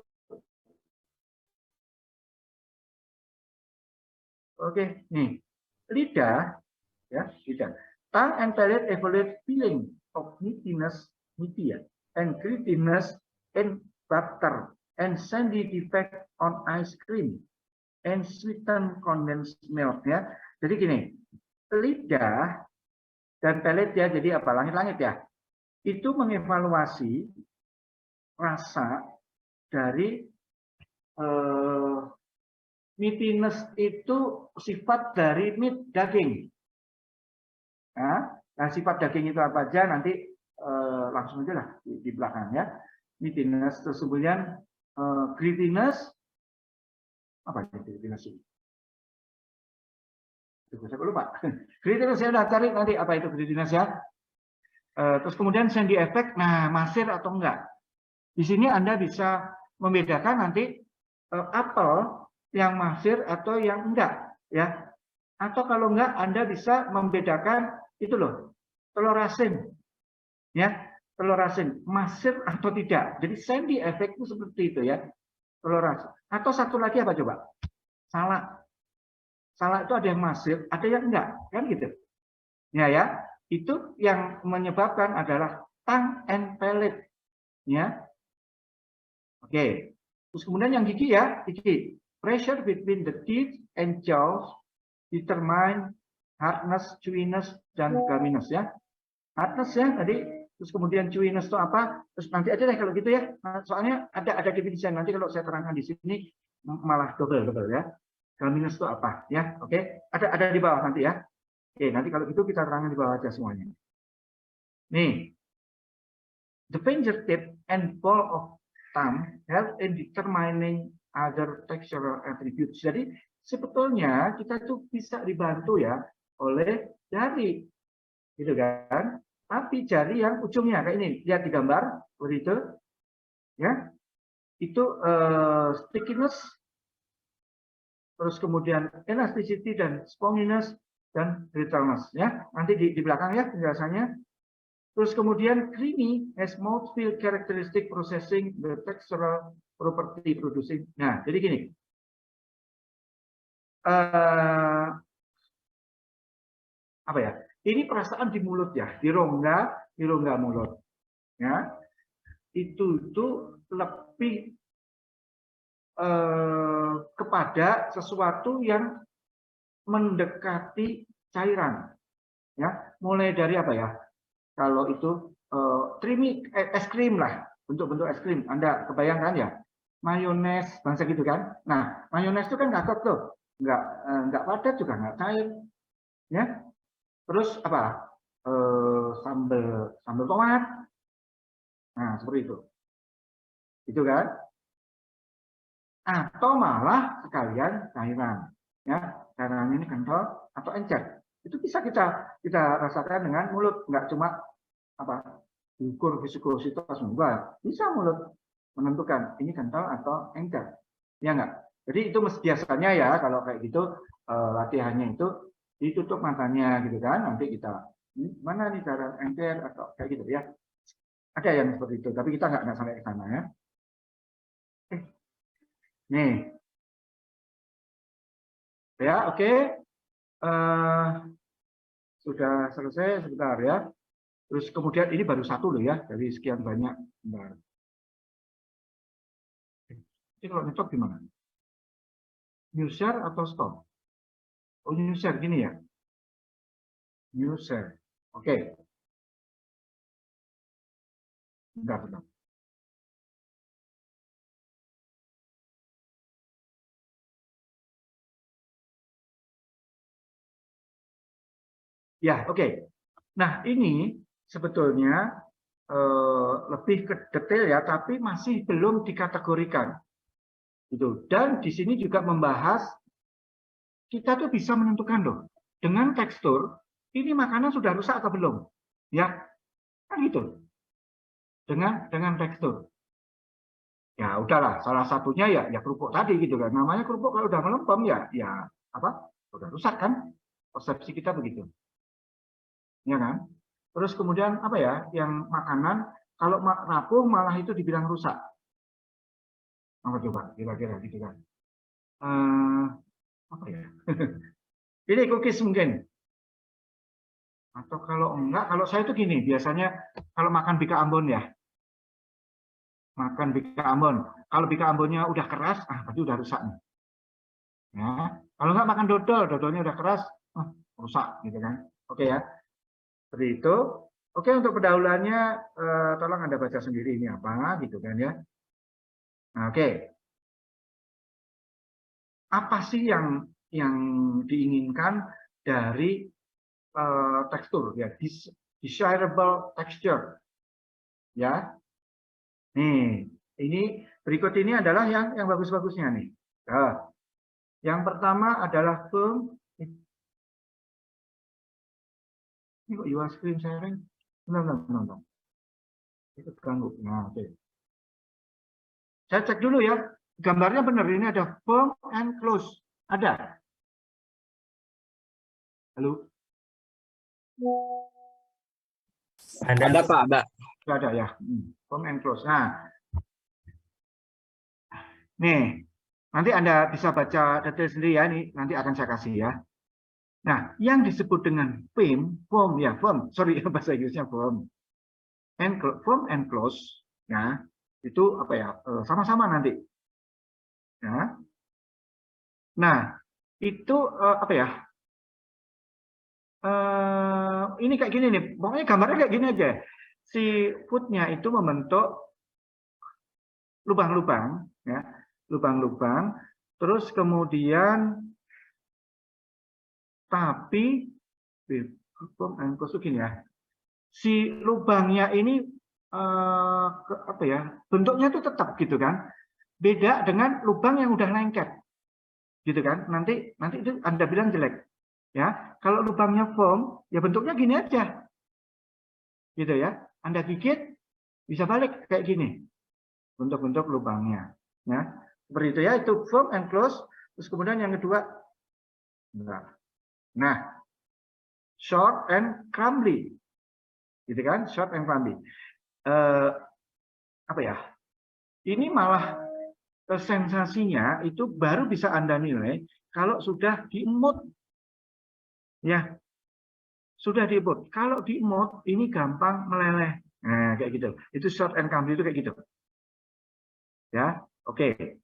Oke, nih lidah, ya lidah. Tongue and palate evaluate feeling of nittiness, nitty ya, and grittiness in butter, and sandy defect on ice cream, and sweetened condensed milk ya. Jadi gini, lidah dan palate ya, jadi apa langit-langit ya, itu mengevaluasi rasa dari nittiness itu sifat dari meat daging. Nah, sifat daging itu apa aja nanti langsung aja lah di belakang ya. Nittiness terus kemudian grittiness apa itu grittiness ini? Saya lupa. Grittiness saya udah cari nanti apa itu grittiness ya. Terus kemudian sandy effect, nah masir atau enggak. Di sini Anda bisa membedakan nanti apel yang masir atau yang enggak ya. Atau kalau enggak Anda bisa membedakan itu loh, telur asin. Ya, telur asin masir atau tidak. Jadi sandy effect itu seperti itu ya. Telur asin. Atau satu lagi apa coba? Salak. Salak itu ada yang masir, ada yang enggak, kan gitu. Ya, itu yang menyebabkan adalah tongue and palate. Ya. Oke. Terus kemudian yang gigi ya, gigi. Pressure between the teeth and jaws determine hardness, chewiness, dan gumminess ya. Hardness ya tadi, terus kemudian chewiness itu apa? Terus nanti aja deh kalau gitu ya. Soalnya ada definisi nanti kalau saya terangkan di sini malah double ya. Gumminess itu apa ya? Oke, ada di bawah nanti ya. Oke, nanti kalau gitu kita terangkan di bawah aja semuanya. Nih, the fingertip and ball of thumb help in determining other textural attributes. Jadi sebetulnya kita tuh bisa dibantu ya oleh jari, gitu kan? Tapi jari yang ujungnya kayak ini, lihat di gambar seperti itu, ya. Itu stickiness, terus kemudian elasticity dan sponginess dan brittleness, ya. Nanti di belakang ya penjelasannya. Terus kemudian creamy has mouthfeel characteristic processing the textural property producing. Nah, jadi gini. Apa ya? Ini perasaan di mulut ya, di rongga mulut. Ya. Itu lebih kepada sesuatu yang mendekati cairan. Ya, mulai dari apa ya? Kalau itu creamy es krim lah, bentuk-bentuk es krim. Anda kebayangkan ya? Mayones, bangsa gitu kan? Nah, mayones itu kan nggak kek tuh, nggak padat juga nggak cair, ya. Terus apa? Sambal tomat. Nah, seperti itu. Itu kan? Atau malah sekalian cairan, ya. Cairan ini kental atau encer. Itu bisa kita rasakan dengan mulut, nggak cuma apa ukur viskositas enggak, bisa mulut menentukan ini kental atau encer, ya enggak. Jadi itu biasanya ya kalau kayak gitu latihannya itu ditutup matanya gitu kan, nanti kita mana nih cara encer atau kayak gitu ya. Ada yang seperti itu, tapi kita nggak sampai ke sana ya. Nih, ya oke. Sudah selesai sebentar ya. Terus kemudian ini baru satu loh ya dari sekian banyak. Bentar. Ini kalau nyetok gimana? New share atau stop? Oh, new share gini ya. New share. Oke. Bentar. Ya, oke. Nah, ini sebetulnya lebih ke detail ya, tapi masih belum dikategorikan. Gitu. Dan di sini juga membahas kita tuh bisa menentukan loh dengan tekstur ini makanan sudah rusak atau belum, ya kan gitu. Dengan tekstur, ya udahlah. Salah satunya ya kerupuk tadi gitu kan. Namanya kerupuk kalau udah melempem ya apa? Udah rusak kan? Persepsi kita begitu, ya kan? Terus kemudian apa ya? Yang makanan kalau rapuh malah itu dibilang rusak. Apa coba kira-kira gitu kan? Apa ya? Ini cookies mungkin. Atau kalau enggak, kalau saya tuh gini, biasanya kalau makan bika Ambon ya, makan bika Ambon. Kalau bika Ambonnya udah keras, berarti udah rusak nih. Ya. Kalau enggak makan dodol, dodolnya udah keras, rusak gitu kan. Oke ya, seperti itu. Oke, untuk pendahuluannya tolong Anda baca sendiri ini apa gitu kan ya. Nah, oke. Apa sih yang diinginkan dari tekstur ya, desirable texture ya. Nih, ini berikut ini adalah yang bagus-bagusnya nih. Nah, yang pertama adalah firm. Ini kok your screen sharing? Bentar. Itu ganggu. Nah, oke. Saya cek dulu ya. Gambarnya benar, ini ada firm and close. Ada? Halo? Ada Pak, ada. Ada ya. Firm and close. Nah, nih, nanti Anda bisa baca detail sendiri ya. Ini nanti akan saya kasih ya. Nah, yang disebut dengan firm ya, firm. Sorry, bahasa Inggrisnya firm. Firm and close, ya, itu apa ya? Sama-sama nanti. Ya. Nah, itu apa ya? Ini kayak gini nih. Pokoknya gambarnya kayak gini aja. Si foodnya itu membentuk lubang-lubang, ya, lubang-lubang. Terus kemudian tapi gini ya. Si lubangnya ini apa ya? Bentuknya itu tetap gitu kan. Beda dengan lubang yang udah lengket. Gitu kan. Nanti itu Anda bilang jelek. Ya, kalau lubangnya firm, ya bentuknya gini aja. Gitu ya. Anda gigit bisa balik kayak gini. Bentuk-bentuk lubangnya. Ya. Seperti itu ya, itu firm and close. Terus kemudian yang kedua, nah, short and crumbly. Gitu kan, short and crumbly. Apa ya? Ini malah sensasinya itu baru bisa Anda nilai kalau sudah diemut. Ya, sudah diemut. Kalau diemut, ini gampang meleleh. Nah, kayak gitu. Itu short and crumbly itu kayak gitu. Ya, oke.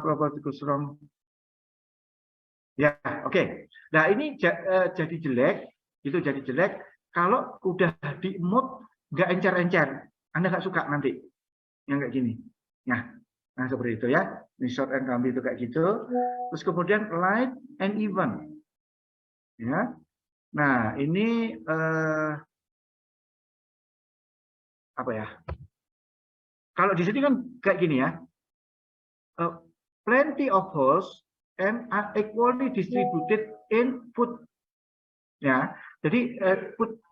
Propertikus wrong. Ya, oke. Nah, ini jadi jelek, itu jadi jelek kalau udah diemut nggak encer-encer. Anda nggak suka nanti yang kayak gini. Nah, seperti itu ya. Ini short and crumbly itu kayak gitu. Terus kemudian light and even. Ya. Nah, ini apa ya? Kalau di sini kan kayak gini ya. Plenty of holes and are equally distributed in food. Ya, jadi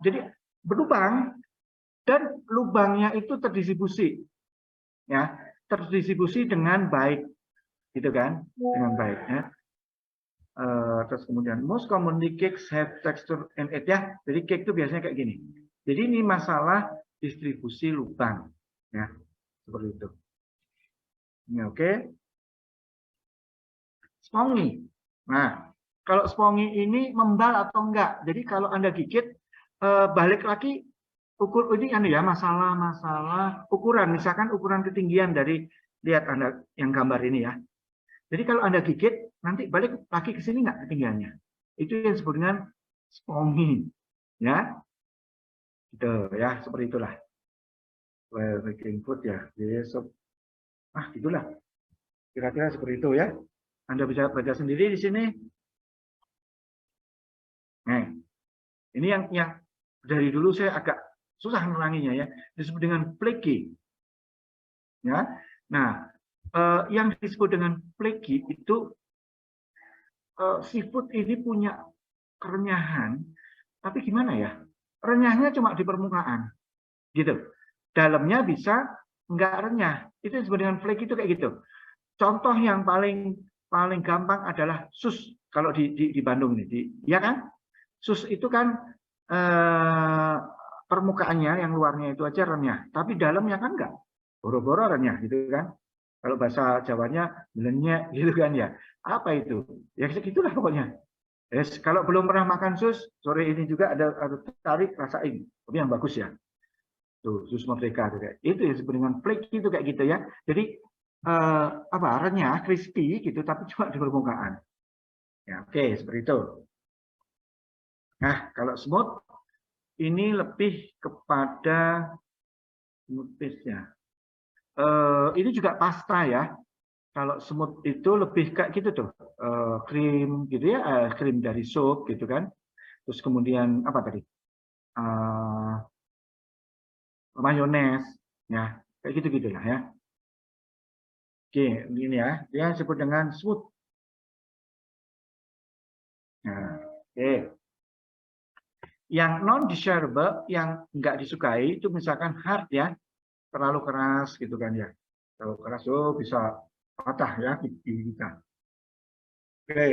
jadi berlubang dan lubangnya itu terdistribusi, ya, terdistribusi dengan baik, gitu kan, dengan baik. Ya. Terus kemudian most commonly cakes have texture and edge ya. Jadi cake itu biasanya kayak gini. Jadi ini masalah distribusi lubang, ya, seperti itu. Ini oke. Spongy. Nah, kalau spongy ini membal atau enggak. Jadi kalau Anda gigit, balik lagi ini ya masalah ukuran. Misalkan ukuran ketinggian dari, lihat Anda yang gambar ini ya. Jadi kalau Anda gigit, nanti balik lagi ke sini enggak ketinggiannya. Itu yang disebut dengan spongy. Ya, gitu ya, seperti itulah. Well, making food ya, besok. Itulah. Kira-kira seperti itu ya. Anda bisa baca sendiri di sini. Nah, Ini yang dari dulu saya agak susah ngulanginya ya. Disebut dengan flaky. Ya. Nah, yang disebut dengan flaky itu seafood ini punya kerenyahan, tapi gimana ya? Renyahnya cuma di permukaan, gitu. Dalamnya bisa nggak renyah. Itu disebut dengan flaky itu kayak gitu. Contoh yang paling gampang adalah sus kalau di Bandung ini, ya kan? Sus itu kan permukaannya yang luarnya itu aja renyah, tapi dalamnya kan enggak, boro-boro renyah gitu kan. Kalau bahasa Jawanya lenyek gitu kan ya. Apa itu? Ya segitulah pokoknya. Yes, kalau belum pernah makan sus, sore ini juga ada tarik rasain. Tapi yang bagus ya. Tuh, sus merdeka itu ya disebut dengan flake itu kayak gitu ya. Jadi apa renyah, crispy gitu, tapi cuma di permukaan. Ya, oke, seperti itu. Nah, kalau smooth ini lebih kepada smoothness-nya. Ini juga pasta ya. Kalau smooth itu lebih kayak gitu tuh, krim gitu ya, krim dari sup gitu kan. Terus kemudian apa tadi? Mayones, ya, kayak gitu gitulah ya. Oke, ini ya, dia disebut dengan smooth. Nah, oke. Yang non desirable, yang nggak disukai itu misalkan hard ya, terlalu keras gitu kan ya. Terlalu keras bisa patah ya gigi kita. Oke.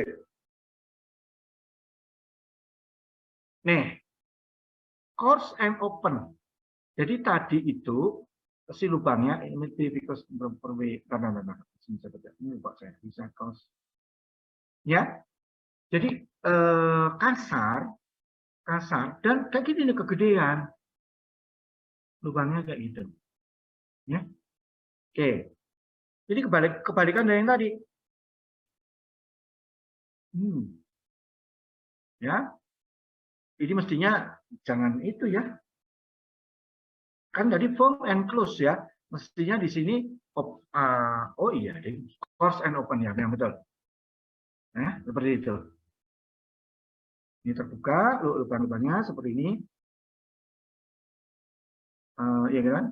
Nih, coarse and open. Jadi tadi itu si lubangnya ini because ini Pak saya bisa coarse. Ya. Jadi kasar dan kayak gini nih kegedean. Lubangnya kayak gitu. Ya. Oke. Jadi kebalikan dari yang tadi. Ya. Ini mestinya jangan itu ya. Kan tadi firm and close ya. Mestinya di sini oh iya, coarse and open ya, yang betul. Nah, seperti itu. Ini terbuka, lubang-lubangnya seperti ini. Ya kan?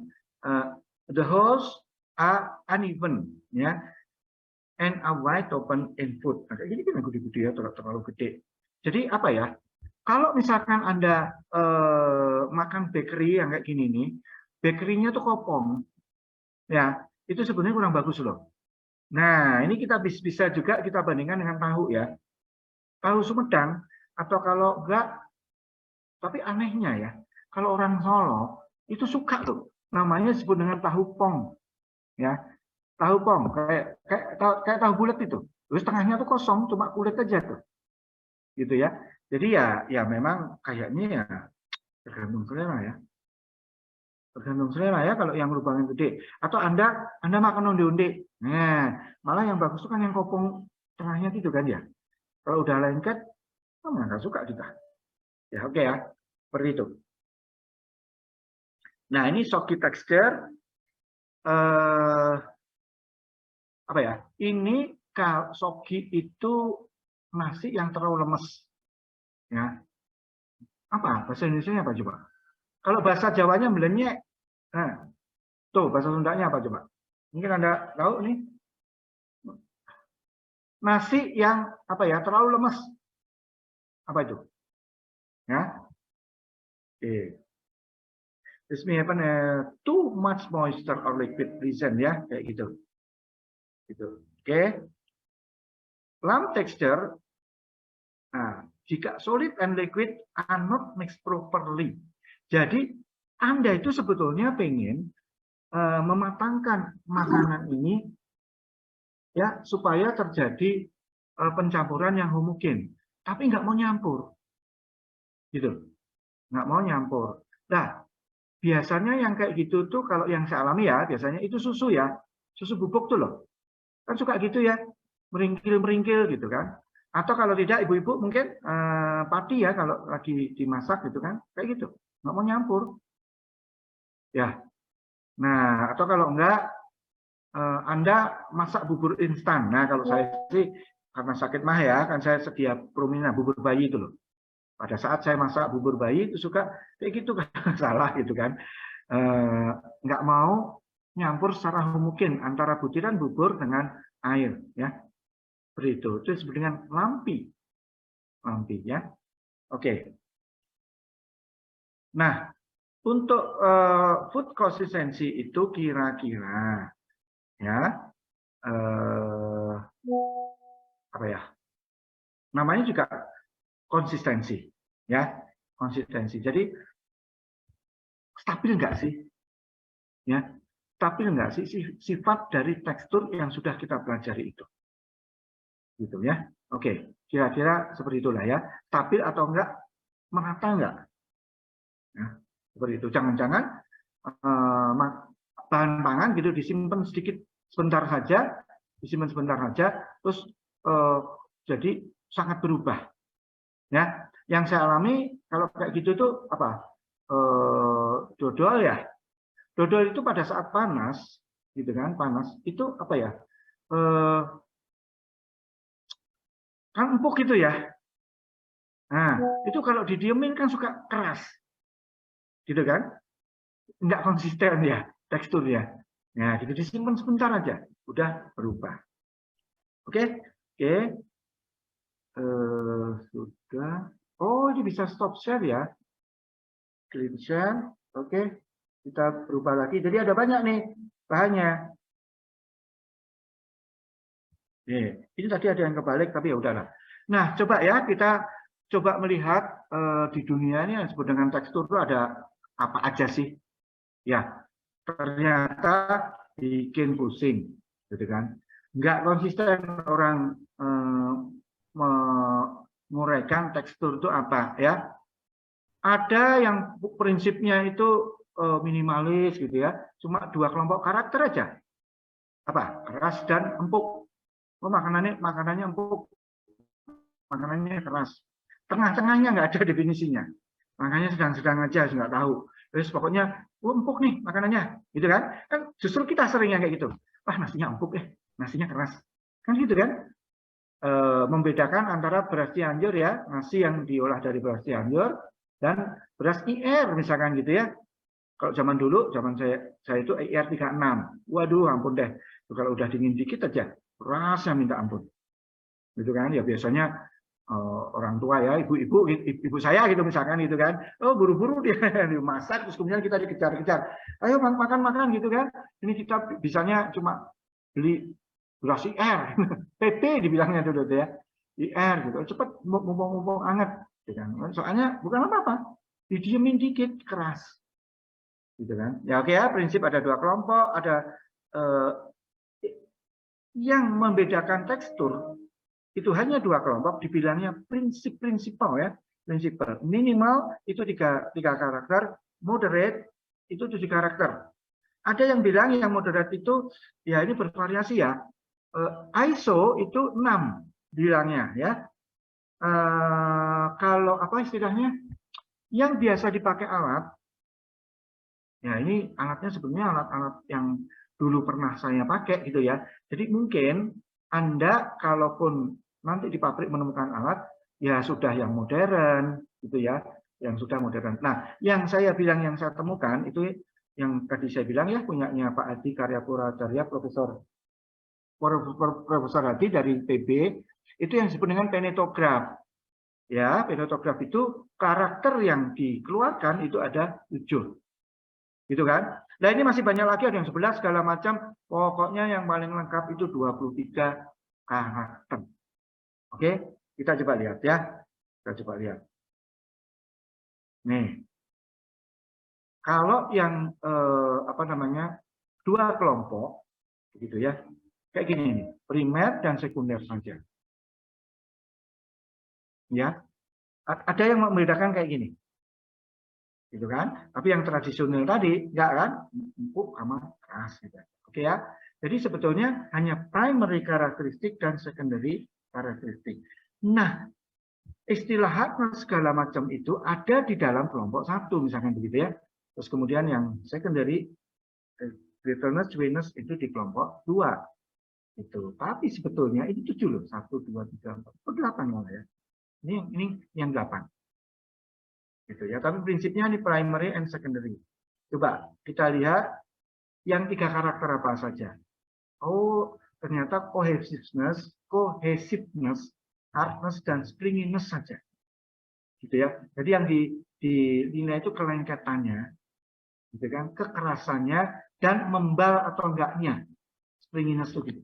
The holes are uneven, ya, and are wide open in food. Nah, kayak gini kan gede-gede ya, terlalu gede. Jadi apa ya? Kalau misalkan Anda makan bakery yang kayak gini nih, bakerynya tuh kopong, ya, itu sebenarnya kurang bagus loh. Nah, ini kita bisa juga kita bandingkan dengan tahu ya. Tahu Sumedang atau kalau enggak, tapi anehnya ya, kalau orang Solo itu suka tuh, namanya disebut dengan tahu pong, ya, tahu pong kayak tahu bulat itu, terus tengahnya tuh kosong, cuma kulit aja tuh, gitu ya. Jadi ya memang kayaknya ya tergantung selera ya. Tergantung selera ya kalau yang lubangnya gede. Atau Anda makan onde-onde. Nah, malah yang bagus itu kan yang kopong tengahnya gitu kan ya. Kalau udah lengket, nggak suka kita. Ya oke ya, seperti itu. Nah ini soggy texture. Apa ya? Ini kalau soggy itu nasi yang terlalu lemes. Ya. Apa bahasa Indonesia apa coba? Kalau bahasa Jawanya melenyek. Nah, tuh bahasa Sundanya apa coba? Mungkin Anda tahu nih. Nasi yang apa ya? Terlalu lemes. Apa itu? Ya. Oke. This may happen too much moisture or liquid present ya, kayak gitu. Gitu. Oke. Plum texture. Nah, jika solid and liquid are not mixed properly. Jadi Anda itu sebetulnya pengen mematangkan makanan ini ya supaya terjadi pencampuran yang homogen, tapi nggak mau nyampur, gitu, nggak mau nyampur. Nah, biasanya yang kayak gitu tuh kalau yang saya alami ya biasanya itu susu ya, susu bubuk tuh loh, kan suka gitu ya, meringkil gitu kan. Atau kalau tidak ibu-ibu mungkin pati ya kalau lagi dimasak gitu kan, kayak gitu, nggak mau nyampur. Ya, nah atau kalau enggak Anda masak bubur instan. Nah kalau saya sih karena sakit mah ya, kan saya sedia Promina bubur bayi itu loh. Pada saat saya masak bubur bayi itu suka kayak gitu kan, salah gitu kan. Nggak mau nyampur secara homogen antara butiran bubur dengan air, ya. Seperti itu disebut dengan lampi, ya. Oke. Nah, untuk food consistency itu kira-kira, ya, apa ya? Namanya juga konsistensi, ya, konsistensi. Jadi stabil nggak sih, ya, stabil nggak sih sifat dari tekstur yang sudah kita pelajari itu, gitu ya. Oke, kira-kira seperti itulah ya. Stabil atau enggak, merata enggak? Nah, seperti itu. Jangan-jangan bahan pangan gitu disimpan sedikit sebentar saja, disimpan sebentar saja, terus jadi sangat berubah. Ya, yang saya alami kalau kayak gitu tuh apa? Dodol ya. Dodol itu pada saat panas, gitu kan, panas itu apa ya? Kan empuk gitu ya. Nah, itu kalau didiemin kan suka keras, gitu kan? Nggak konsisten ya teksturnya. Nah, gitu disimpan sebentar aja, udah berubah. Oke, oke. Sudah. Oh, ini bisa stop share ya. Clean share. Oke, kita berubah lagi. Jadi ada banyak nih bahannya. Ini tadi ada yang kebalik, tapi ya udahlah. Nah, coba ya kita coba melihat di dunia ini yang disebut dengan tekstur itu ada apa aja sih? Ya, ternyata bikin pusing, gitu kan? Nggak konsisten orang menguraikan tekstur itu apa ya? Ada yang prinsipnya itu minimalis gitu ya, cuma 2 kelompok karakter aja. Apa? Keras dan empuk. Oh, makanannya empuk, makanannya keras. Tengah-tengahnya nggak ada definisinya. Makanya sedang-sedang aja, nggak tahu. Terus pokoknya empuk nih makanannya, gitu kan? Kan justru kita sering yang kayak gitu. Wah, nasinya empuk nasinya keras. Kan gitu kan? Membedakan antara beras Cianjur ya, nasi yang diolah dari beras Cianjur dan beras IR misalkan gitu ya. Kalau zaman dulu, zaman saya itu IR 36. Waduh, ampun deh. Kalau udah dingin dikit aja, rasanya minta ampun. Gitu kan? Ya biasanya orang tua ya, ibu saya gitu misalkan gitu kan. Oh, buru-buru dia dimasak terus kemudian kita dikejar-kejar. Ayo makan-makan gitu kan. Ini kita bisanya cuma beli beras IR. PP dibilangnya dulu ya. IR gitu. Cepat mumpung anget gitu kan. Soalnya bukan apa-apa. Didiemin dikit keras. Gitu kan. Ya oke ya, prinsip ada 2 kelompok, ada yang membedakan tekstur itu hanya 2 kelompok, dibilangnya prinsip prinsipal ya, prinsipal. Minimal itu 3 karakter, moderate itu 7 karakter. Ada yang bilang yang moderate itu ya ini bervariasi ya. ISO itu 6 bilangnya ya. Kalau apa istilahnya? Yang biasa dipakai alat, ya ini alatnya sebenarnya alat-alat yang dulu pernah saya pakai gitu ya. Jadi mungkin Anda kalaupun nanti di pabrik menemukan alat, ya sudah yang modern gitu ya, yang sudah modern. Nah, yang saya bilang yang saya temukan itu yang tadi saya bilang ya punyanya Pak Adi Karyapura Carya, Profesor Hadi dari PB, itu yang disebut dengan penetograf. Ya, penetograf itu karakter yang dikeluarkan itu ada 7. Gitu kan? Nah, ini masih banyak lagi, ada yang 11 segala macam. Pokoknya yang paling lengkap itu 23 karakter. Oke, kita coba lihat ya. Kita coba lihat. Nih. Kalau yang apa namanya? 2 kelompok gitu ya. Kayak gini nih, primer dan sekunder saja. Ya. Ada yang membedakan kayak gini. Gitu kan? Tapi yang tradisional tadi enggak kan? Empuk sama keras gitu. Oke ya. Jadi sebetulnya hanya primary karakteristik dan secondary karakteristik. Nah, istilah hardness segala macam itu ada di dalam kelompok 1 misalkan begitu ya. Terus kemudian yang secondary bitterness, sweetness itu di kelompok 2. Itu. Tapi sebetulnya ini 7 loh. 1 2 3 4 8 malah ya. Ini yang 8. gitu ya. Tapi prinsipnya ini primary and secondary. Coba kita lihat yang 3 karakter apa saja. Oh, ternyata cohesiveness, hardness, dan springiness saja. Gitu ya. Jadi yang dinilai itu kelengketannya, gitu kan, kekerasannya, dan membal atau enggaknya. Springiness itu gitu.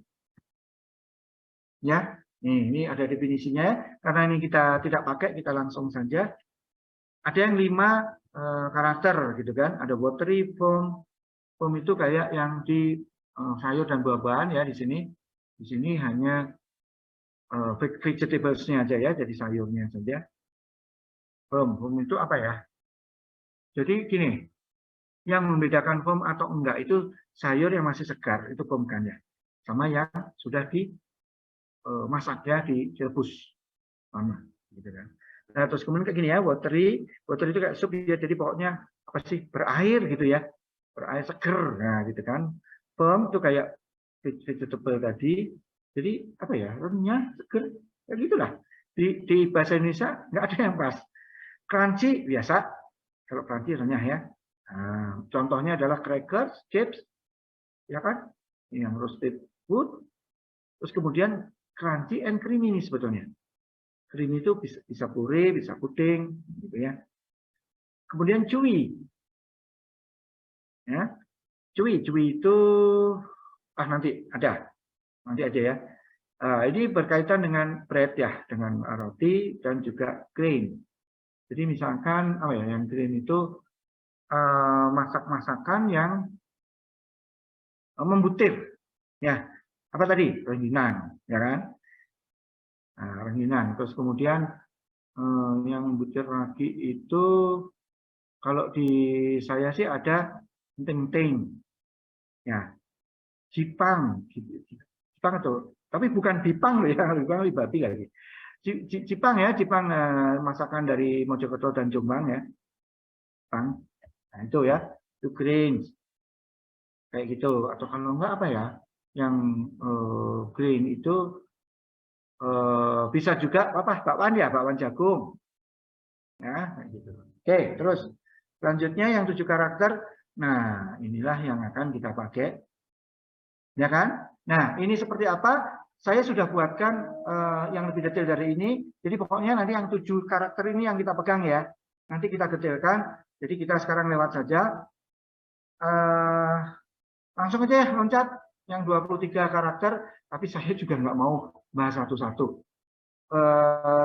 Ya, ini ada definisinya. Karena ini kita tidak pakai, kita langsung saja. Ada yang 5 karakter, gitu kan. Ada watery, foam. Foam itu kayak yang di sayur dan buah-buahan ya di sini. Di sini hanya vegetables-nya aja ya, jadi sayurnya saja. Foam itu apa ya? Jadi gini, yang membedakan foam atau enggak itu sayur yang masih segar, itu foam kan ya. Sama yang sudah dimasak ya, direbus lama, gitu kan. Nah, terus kemudian kayak gini ya, watery itu kayak sup ya, jadi pokoknya apa sih, berair gitu ya, berair seger, nah gitu kan. Foam itu kayak vegetable tadi, jadi apa ya, renyah, seger, ya gitulah. Di bahasa Indonesia nggak ada yang pas. Crunchy biasa, kalau crunchy renyah ya. Nah, contohnya adalah crackers, chips, ya kan, yang roasted food. Terus kemudian crunchy and creamy ini sebetulnya. Creamy itu bisa puree, bisa puding, gitu ya. Kemudian chewy, ya. Chewy itu nanti aja ya. Ini berkaitan dengan bread ya, dengan roti dan juga grain. Jadi misalkan apa ya, yang grain itu masak-masakan yang membutir, ya. Apa tadi? Rengginang, ya kan? Nah, rengginang. Terus kemudian yang membutir lagi itu kalau di saya sih ada ting-ting, ya. Jipang itu, tapi bukan bipang loh ya, bipang lebih babi lagi. Jipang ya, Jipang masakan dari Mojokerto dan Jombang ya. Jipang. Nah, itu ya, itu greens. Kayak gitu. Atau kalau enggak apa ya, yang green itu bisa juga apa, bakwan jagung. Ya, kayak gitu. Oke, terus selanjutnya yang 7 karakter. Nah, inilah yang akan kita pakai. Ya kan? Nah, ini seperti apa? Saya sudah buatkan yang lebih detail dari ini. Jadi pokoknya nanti yang 7 karakter ini yang kita pegang ya. Nanti kita detailkan. Jadi kita sekarang lewat saja. Langsung aja ya, loncat yang 23 karakter. Tapi saya juga nggak mau bahas satu-satu.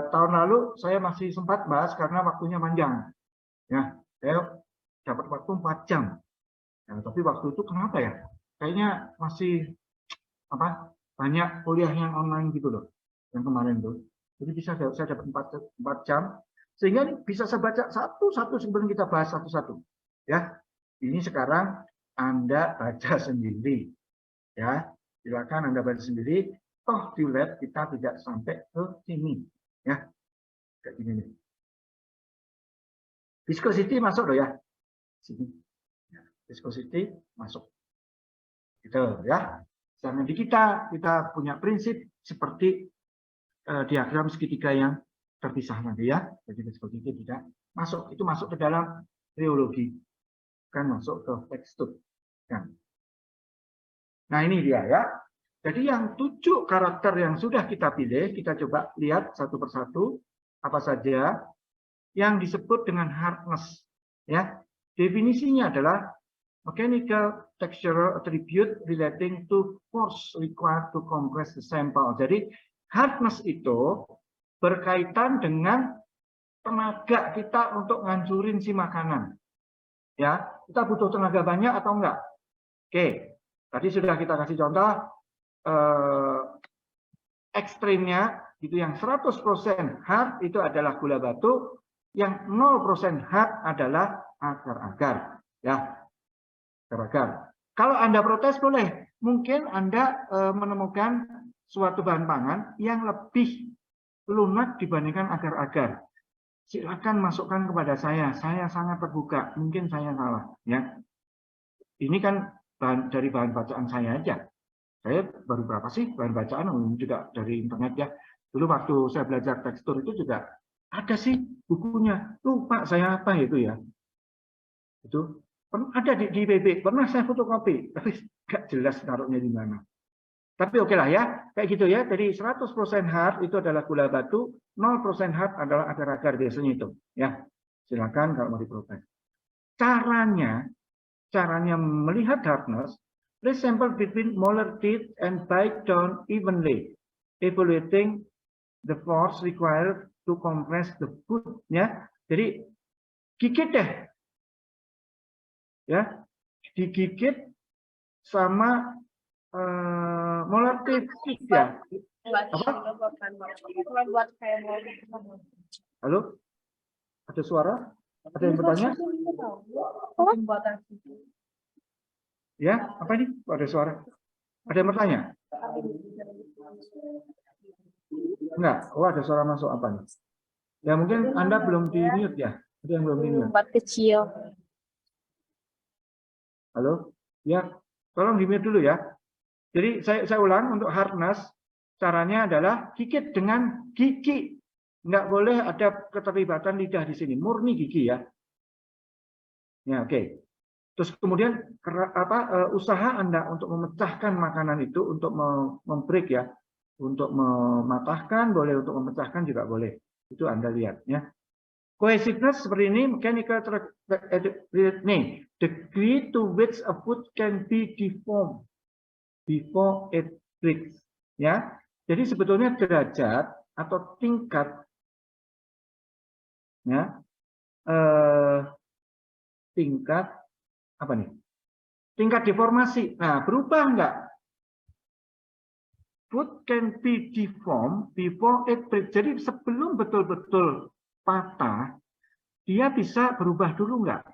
Tahun lalu saya masih sempat bahas karena waktunya panjang. Ya, saya dapat waktu 4 jam. Nah, tapi waktu itu kenapa ya? Kayaknya masih banyak kuliah yang online gitu loh, yang kemarin tuh. Jadi saya dapat 4 jam, sehingga bisa saya baca satu-satu sebelum kita bahas satu-satu. Ya, ini sekarang Anda baca sendiri. Ya, silakan Anda baca sendiri. Toh di lab kita tidak sampai ke sini. Ya, kayak gini nih. Viscosity masuk loh ya. Sini. Viscosity masuk. Gitu ya. Dan nanti kita punya prinsip seperti diagram segitiga yang terpisah nanti ya. Jadi seperti itu tidak masuk. Itu masuk ke dalam rheologi. Kan masuk ke tekstur. Kan. Nah ini dia ya. Jadi yang 7 karakter yang sudah kita pilih, kita coba lihat satu persatu apa saja yang disebut dengan hardness. Ya, definisinya adalah mechanical textural attribute relating to force required to compress the sample. Jadi hardness itu berkaitan dengan tenaga kita untuk ngancurin si makanan. Ya, kita butuh tenaga banyak atau enggak? Oke, tadi sudah kita kasih contoh ekstrimnya itu yang 100% hard itu adalah gula batu, yang 0% hard adalah agar-agar. Ya. Agar. Kalau Anda protes boleh, mungkin Anda menemukan suatu bahan pangan yang lebih lunak dibandingkan agar-agar. Silakan masukkan kepada saya sangat terbuka. Mungkin saya salah, ya. Ini kan dari bahan bacaan saya aja. Saya baru berapa sih bahan bacaan juga dari internet ya. Dulu waktu saya belajar tekstur itu juga Ada sih bukunya, lupa saya apa itu ya. Itu ada di PB, pernah saya fotokopi, tapi nggak jelas taruhnya di mana. Tapi oke lah ya, kayak gitu ya. Jadi 100% hard itu adalah gula batu, 0% hard adalah agar-agar biasanya itu. Ya, silakan kalau mau diprotes. Caranya melihat hardness, please sample between molar teeth and bite down evenly, evaluating the force required to compress the food. Ya, jadi gigit deh, ya, digigit sama molar teeth ya. Apa? Halo? Ada suara? Ada yang bertanya? Ya, apa ini? Ada suara? Ada yang bertanya? Enggak. Oh, ada suara masuk apa nih? Ya, mungkin Anda belum di-mute ya. Ada yang belum di-mute. Buat kecil. Halo? Ya, tolong di-mute dulu ya. Jadi saya ulang untuk hardness, caranya adalah gigit dengan gigi. Nggak boleh ada keterlibatan lidah di sini, murni gigi ya. Ya, oke. Terus kemudian usaha Anda untuk memecahkan makanan itu, untuk membreak ya, untuk mematahkan boleh, untuk memecahkan juga boleh. Itu Anda lihat ya. Cohesiveness seperti ini, mechanical nih, degree to which a food can be deformed before it breaks. Ya, jadi sebetulnya derajat atau tingkat ya, tingkat apa nih? Tingkat deformasi. Nah, berubah enggak? Food can be deformed before it breaks. Jadi sebelum betul-betul patah, dia bisa berubah dulu enggak?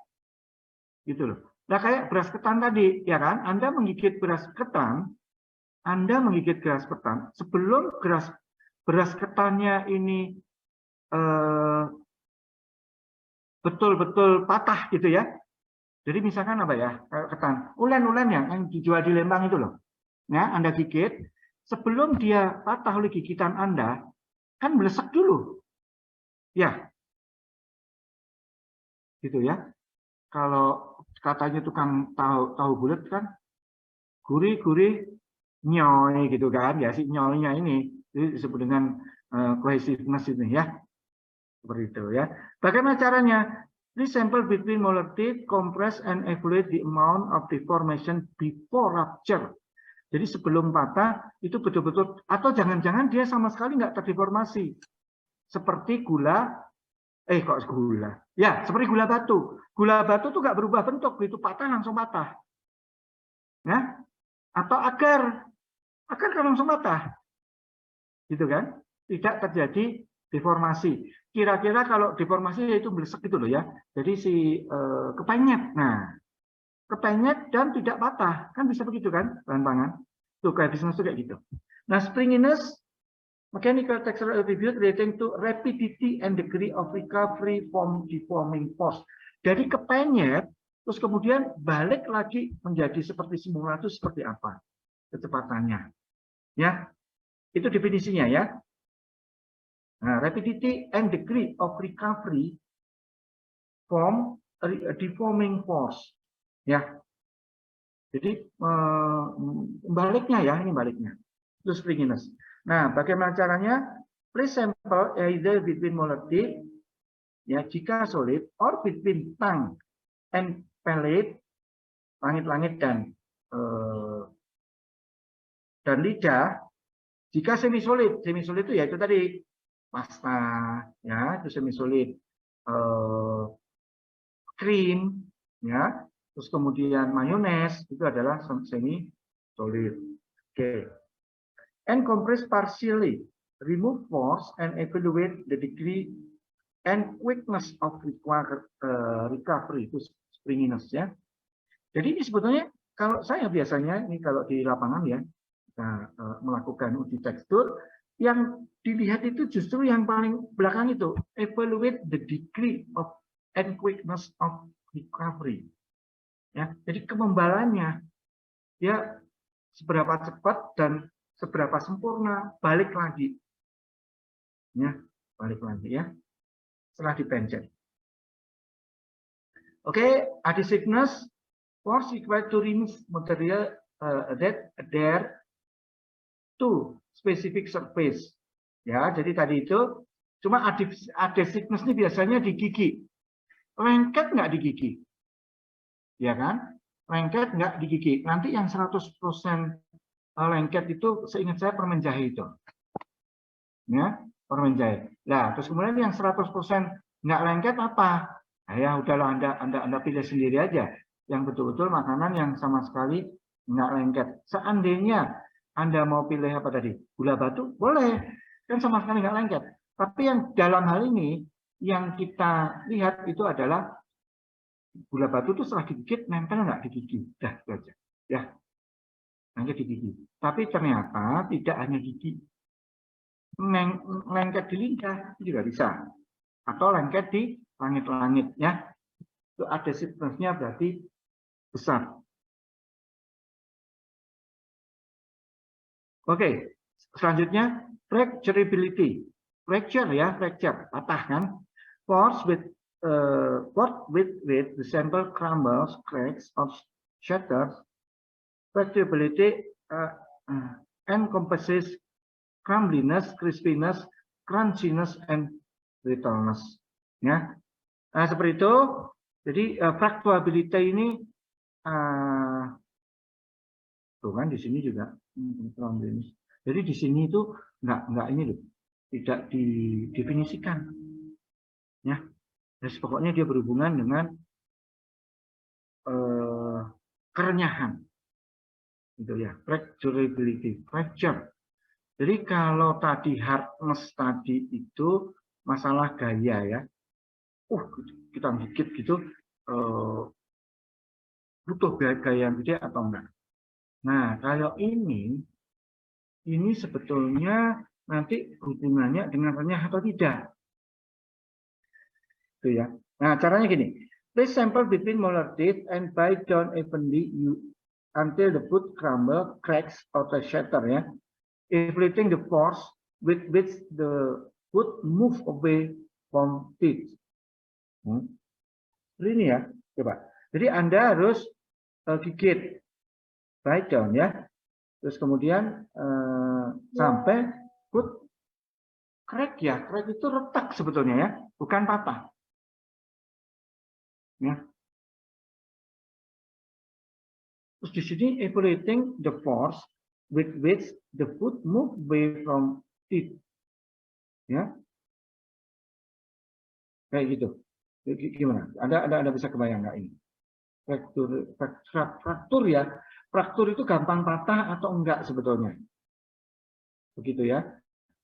Gitu loh. Nah, kayak beras ketan tadi, ya kan? Anda menggigit beras ketan, sebelum beras ketannya ini betul-betul patah gitu ya. Jadi misalkan apa ya, ketan, ulen-ulen yang dijual di Lembang itu loh. Ya, Anda gigit, sebelum dia patah oleh gigitan Anda, kan melesek dulu. Ya. Gitu ya. Kalau katanya tukang tahu bulat kan, gurih-gurih nyoy gitu kan, ya si nyoynya ini disebut dengan cohesiveness ini ya. Seperti itu ya. Bagaimana caranya? Please sample between molar teeth, compress and evaluate the amount of deformation before rupture. Jadi sebelum patah itu betul-betul, atau jangan-jangan dia sama sekali nggak terdeformasi. Seperti gula, Ya, seperti gula batu. Gula batu tuh nggak berubah bentuk, begitu patah langsung patah. Ya, atau agar kan langsung patah. Gitu kan? Tidak terjadi deformasi. Kira-kira kalau deformasi yaitu melesek gitu loh ya. Jadi si kepenyet. Nah, kepenyet dan tidak patah. Kan bisa begitu kan? Bahan pangan. Tuh kayak bisnis kayak gitu. Nah, springiness, mechanical textural attribute relating to rapidity and degree of recovery from deforming force. Jadi kepenyet, terus kemudian balik lagi menjadi seperti semula itu seperti apa kecepatannya. Ya, itu definisinya ya. Nah, rapidity and degree of recovery from deforming force. Ya. Jadi baliknya ya, ini baliknya. Itu springiness. Nah, bagaimana caranya? Please sample either between molar teeth, ya, jika solid, or between tongue and palate, langit-langit dan lidah. Jika semi solid itu ya itu tadi pasta, ya itu semi solid, krim, ya, terus kemudian mayones itu adalah semi solid. Oke. And compress partially, remove force and evaluate the degree and quickness of recovery, itu springiness ya. Jadi ini sebetulnya kalau saya biasanya ini kalau di lapangan ya, kita melakukan uji tekstur, yang dilihat itu justru yang paling belakang itu, evaluate the degree of and quickness of recovery. Ya, jadi kemembalannya dia seberapa cepat dan seberapa sempurna balik lagi. Ya, balik lagi ya. setelah dipencet. Oke, adhesiveness, force required to remove material that adhere to specific surface. Ya, jadi tadi itu cuma adhesiveness ini biasanya di gigi. Lengket nggak di gigi. Ya kan? Lengket nggak di gigi. Nanti yang 100% lengket itu seingat saya permen jahe itu. Ya, permen jahe. Nah, terus kemudian yang 100% nggak lengket apa? Nah, ya udahlah Anda pilih sendiri aja. Yang betul-betul makanan yang sama sekali nggak lengket. Seandainya Anda mau pilih apa tadi? Gula batu? Boleh. Kan sama sekali nggak lengket. Tapi yang dalam hal ini yang kita lihat itu adalah gula batu itu setelah digigit nempel nggak di gigi. Dah, itu aja. Ya, lengket di gigi. Tapi ternyata tidak hanya gigi. Lengket di lidah juga bisa. Atau lengket di langit-langit. Ya. Itu adhesiveness-nya berarti besar. Oke, selanjutnya fracturability. Fracture ya, fracture, patah kan. Force with the sample crumbles, cracks, or shatters. Fracturability encompasses crumbliness, crispiness, crunchiness, and brittleness. Ya, nah, seperti itu. Jadi fracturability ini tuh kan di sini juga. Jadi di sini itu nggak ini loh, tidak didefinisikan. Ya, jadi pokoknya dia berhubungan dengan kerenyahan, gitu ya. Fracturability, fracture. Jadi kalau tadi hardness tadi itu masalah gaya ya. Kita gigit gitu butuh gaya yang gede atau enggak. Nah, kalau ini sebetulnya nanti hubungannya dengan renyah atau tidak. Itu ya. Nah, caranya gini. Place sample between molar teeth and bite down evenly until the food crumble, cracks, or shatter ya. Inflating the force with which the food move away from teeth. Ini ya, coba. Jadi Anda harus gigit, bite down ya. Terus kemudian sampai food crack ya. Crack itu retak sebetulnya ya, bukan patah. Ya. Terus di sini evaluating the force with which the food move away from teeth. Ya. Kayak gitu. Gimana? Anda bisa kebayang nggak ini? Fraktur ya. Fraktur itu gampang patah atau enggak sebetulnya. Begitu ya.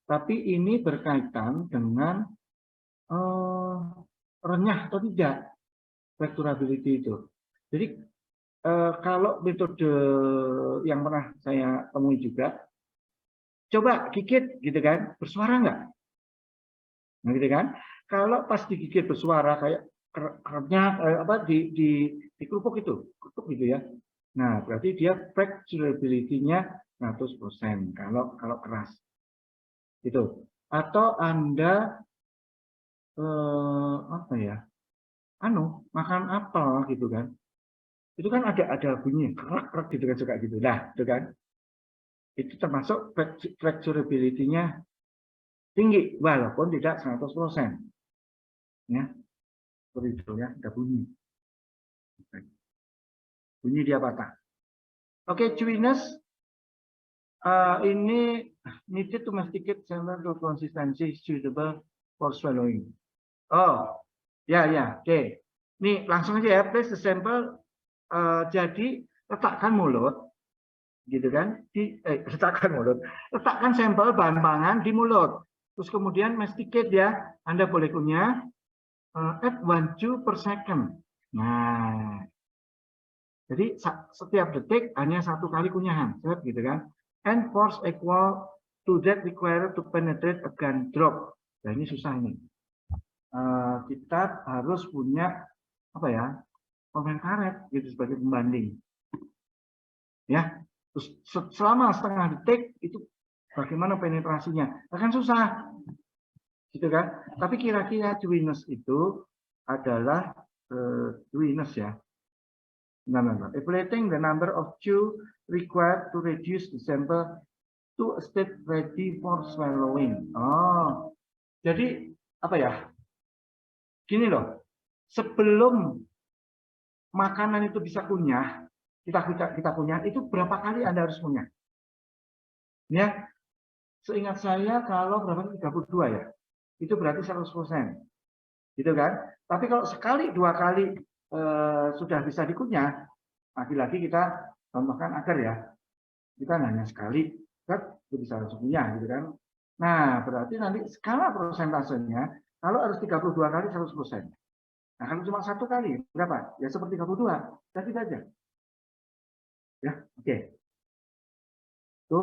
Tapi ini berkaitan dengan renyah atau tidak. Fracturability itu. Jadi kalau metode yang pernah saya temui juga, coba gigit gitu kan, bersuara nggak? Nah, gitu kan? Kalau pas digigit bersuara kayak renyah di kerupuk itu, kerupuk gitu ya. Nah, berarti dia fracturability-nya 100% kalau keras. Gitu. Atau Anda apa ya? Makan apel gitu kan. Itu kan ada bunyi kerak gitu kan, suka gitu. Nah, itu kan. Itu termasuk fracturability-nya tinggi walaupun tidak 100%. Ya. Seperti itu ya, ada bunyi. Bunyi dia patah. Oke, chewiness ini needed to masticate sample to consistency suitable for swallowing. Oh, ya, oke. Nih langsung aja ya, place the sample. Jadi letakkan mulut, gitu kan? Letakkan sampel bahan pangan di mulut. Terus kemudian masticate ya. Anda boleh kunyah at 1 chew per second. Nah, jadi setiap detik hanya 1 kali kunyahan, gitu kan? And force equal to that required to penetrate a gun drop. Nah, ini susah ini. Kita harus punya apa ya? Permen karet gitu sebagai pembanding. Ya. Terus selama setengah detik itu bagaimana penetrasinya? Akan susah. gitu kan? Tapi kira-kira Twinus itu adalah Twinus ya. Nah. Evaluating the number of Q required to reduce the sample to a state ready for swallowing. Oh, jadi apa ya? Gini loh, sebelum makanan itu bisa kunyah, kita kunyah, itu berapa kali Anda harus kunyah? Ya, seingat saya kalau berapa 32 ya, itu berarti 100%, gitu kan? Tapi kalau sekali dua kali sudah bisa dikunyah, lagi-lagi kita tambahkan agar ya, kita hanya sekali, kan bisa langsung kunyah, gitu kan? Nah, berarti nanti skala persentasenya, kalau harus 32 kali 100%. Nah, kalau cuma satu kali, berapa? Ya seperti 32, kita aja. Ya, oke. Itu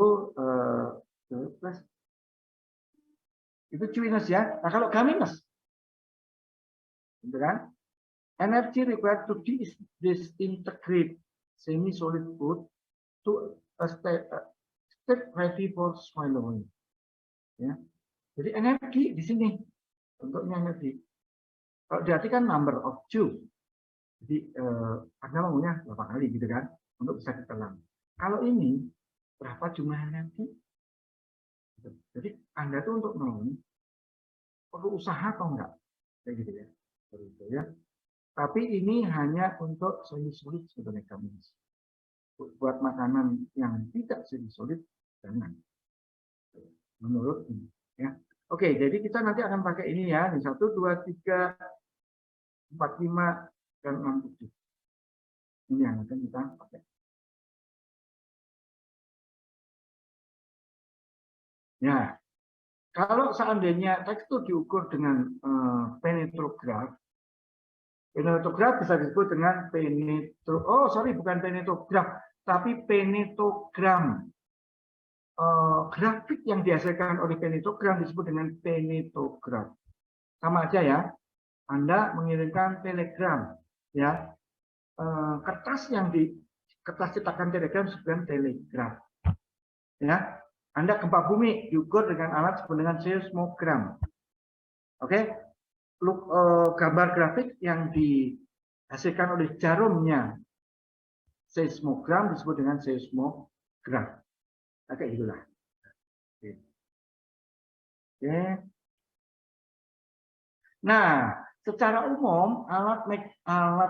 plus itu Twinus ya. Nah, kalau Gaminus, gitu kan? Energy required to disintegrate semi-solid food to a state ready for swallowing. Ya. Jadi energi di sini bentuknya energi. Kalau diartikan number of Joule, jadi Anda maunya berapa kali gitu kan untuk bisa ditelan. Kalau ini berapa jumlah energi? Jadi Anda tuh untuk menelan perlu usaha atau enggak? Kayak gitu ya. Gitu ya. Tapi ini hanya untuk semi-solid sebetulnya kami. Buat makanan yang tidak semi-solid jangan. Menurut ini ya. Oke, jadi kita nanti akan pakai ini ya. 1, 2, 3, 4, 5, dan 6, 7. Ini yang akan kita pakai. Ya, kalau seandainya tekstur diukur dengan penetrograf, penetrograf bisa disebut dengan bukan penetrograf, tapi penetogram. Grafik yang dihasilkan oleh penetogram disebut dengan penetograf. Sama aja ya, Anda mengirimkan telegram, ya, kertas cetakan telegram disebut dengan telegraf. Ya, Anda gempa bumi diukur dengan alat disebut dengan seismogram. Oke, gambar grafik yang dihasilkan oleh jarumnya seismogram disebut dengan seismograf. Kayak itulah. Oke. Nah, secara umum alat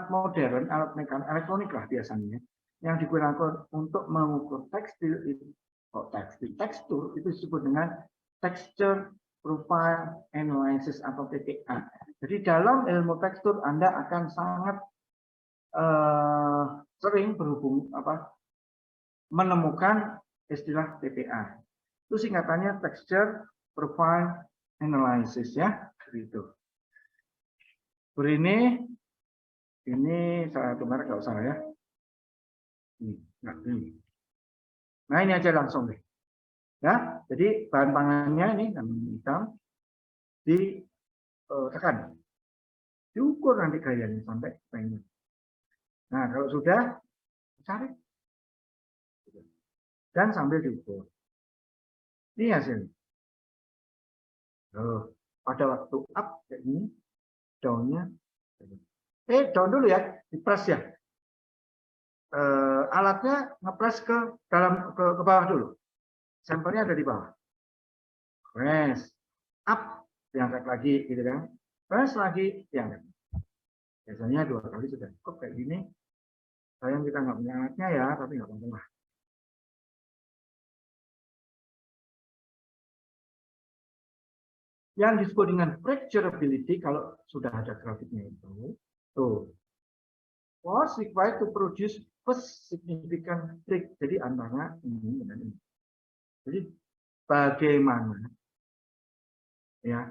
modern, alat elektronik lah biasanya yang digunakan untuk mengukur tekstur itu disebut dengan texture profile analysis atau TPA. Jadi dalam ilmu tekstur Anda akan sangat sering menemukan istilah TPA. Itu singkatannya texture profile analysis ya, gitu. Ini saya dengar nggak usah ya. Nah ini aja langsung deh. Ya, jadi bahan pangannya ini yang hitam ditekan, diukur nanti gayanya sampai pengen. Nah kalau sudah cari dan sambil diukur. Ini hasilnya. Pada waktu up kayak ini, daunnya, daun dulu ya, dipres ya. Alatnya ngepres ke bawah dulu. Sampelnya ada di bawah. Press up, diangkat lagi gitu kan. Press lagi, diangkat. Biasanya 2 kali sudah cukup kayak gini. Sayang kita nggak punya alatnya ya, tapi nggak apa-apa. Yang disebut dengan fracturability, kalau sudah ada grafiknya itu, tuh, was required to produce first significant break. Jadi antara ini dengan ini. Jadi bagaimana ya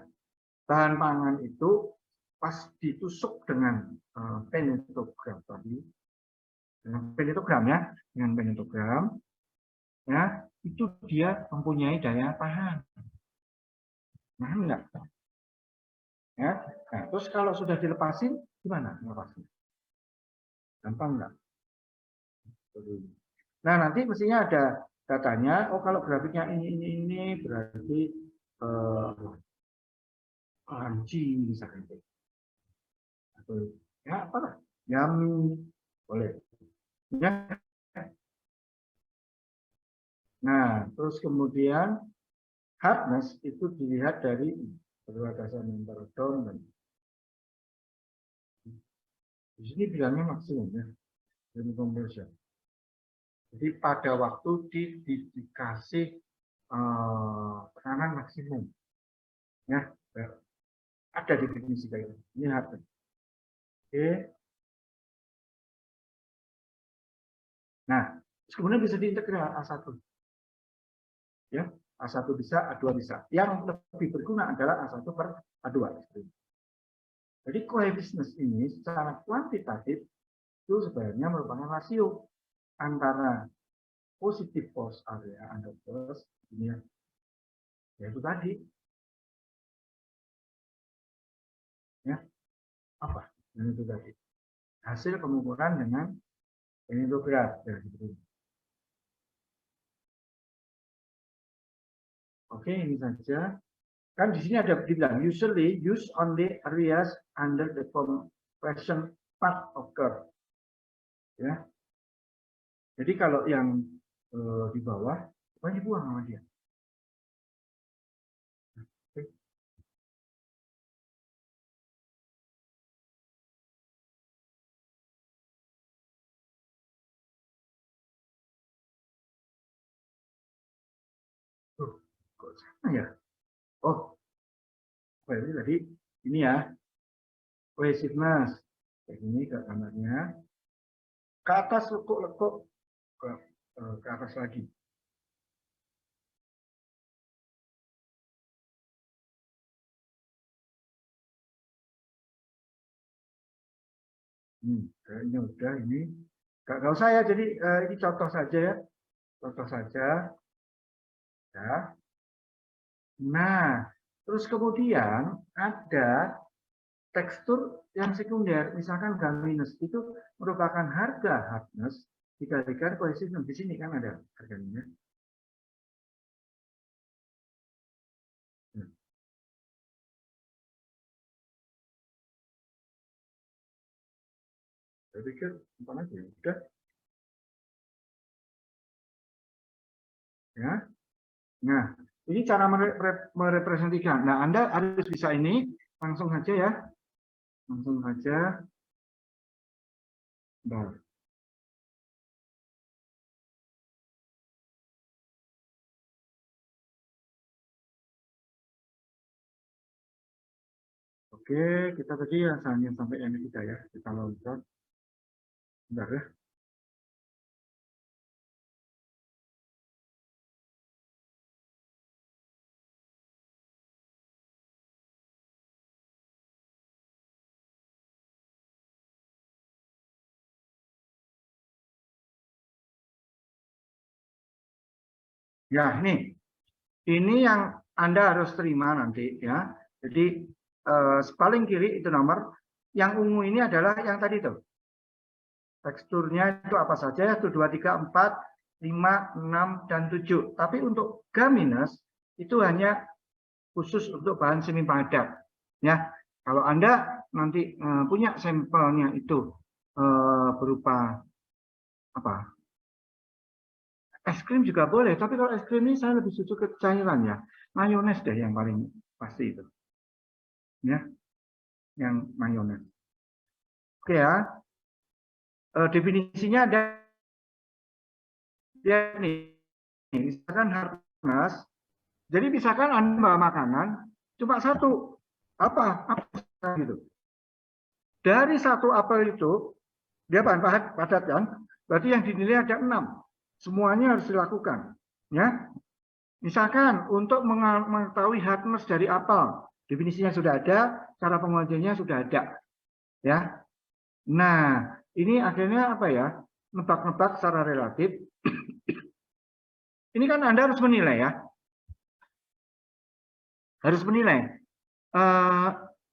bahan pangan itu pas ditusuk dengan penetogram tadi, dengan penetogram ya, itu dia mempunyai daya tahan. Nah, enggak. Ya. Nah, terus kalau sudah dilepasin gimana melepasnya? Gampang enggak? Nah, nanti mestinya ada datanya. Oh, kalau grafiknya ini berarti crunchy misalkan. Atau ya apa? Yummy boleh. Ya. Nah, terus kemudian hardness itu dilihat dari perbatasan antara down dan di sini bilangnya maksimum ya, dari conversion. Jadi pada waktu dikasih tekanan maksimum, ya ada definisi kayak ini hardness. Oke. Nah, kemudian bisa diintegral A1. Ya, A1 bisa, A2 bisa. Yang lebih berguna adalah A1 per A2. Jadi koefisien ini secara kuantitatif itu sebenarnya merupakan rasio antara positif force area under plus ini ya itu tadi ya apa yang itu tadi hasil pengukuran dengan penilograf ya gitu. Oke, ini saja. Kan di sini ada dibilang usually use only areas under the compression part of curve. Ya. Jadi kalau yang di bawah, pokoknya dibuang sama dia. Kok sama ya? Oh, berarti tadi ini ya, cohesiveness. Kayak ini ke kamarnya. Ke atas lekuk-lekuk ke atas lagi. Kayaknya udah ini. Gak usah ya, jadi ini contoh saja ya. Contoh saja. Ya. Nah, terus kemudian ada tekstur yang sekunder, misalkan gaminus itu merupakan harga hardness dikalikan koefisien. Di sini kan ada harganya. Saya pikir apa lagi? Udah. Ya. Nah, ini cara merepresentasikan. Nah, Anda harus bisa ini langsung saja ya. Langsung saja. Bentar. Oke, kita tadi hanya sampai ini kita ya. Kita loncat. Bentar ya. Ya, ini yang Anda harus terima nanti ya. Jadi paling kiri itu nomor, yang ungu ini adalah yang tadi tuh. Teksturnya itu apa saja? 1, 2, 3, 4, 5, 6, dan 7. Tapi untuk gaminus itu hanya khusus untuk bahan semi padat. Ya, kalau Anda nanti punya sampelnya itu berupa apa? Es krim juga boleh, tapi kalau es krim ini saya lebih suka ke cairan ya. Mayones deh yang paling pasti itu. Ya, yang mayones. Oke ya. Definisinya ada ya nih. Misalkan hardness. Jadi misalkan Anda bawa makanan cuma satu. Apa gitu. Dari satu apel itu dia bahan padat kan? Berarti yang dinilai ada 6. Semuanya harus dilakukan, ya. Misalkan untuk mengetahui hardness dari apel, definisinya sudah ada, cara pengujiannya sudah ada, ya. Nah, ini akhirnya apa ya? Nebak-nebak secara relatif. Ini kan Anda harus menilai ya, harus menilai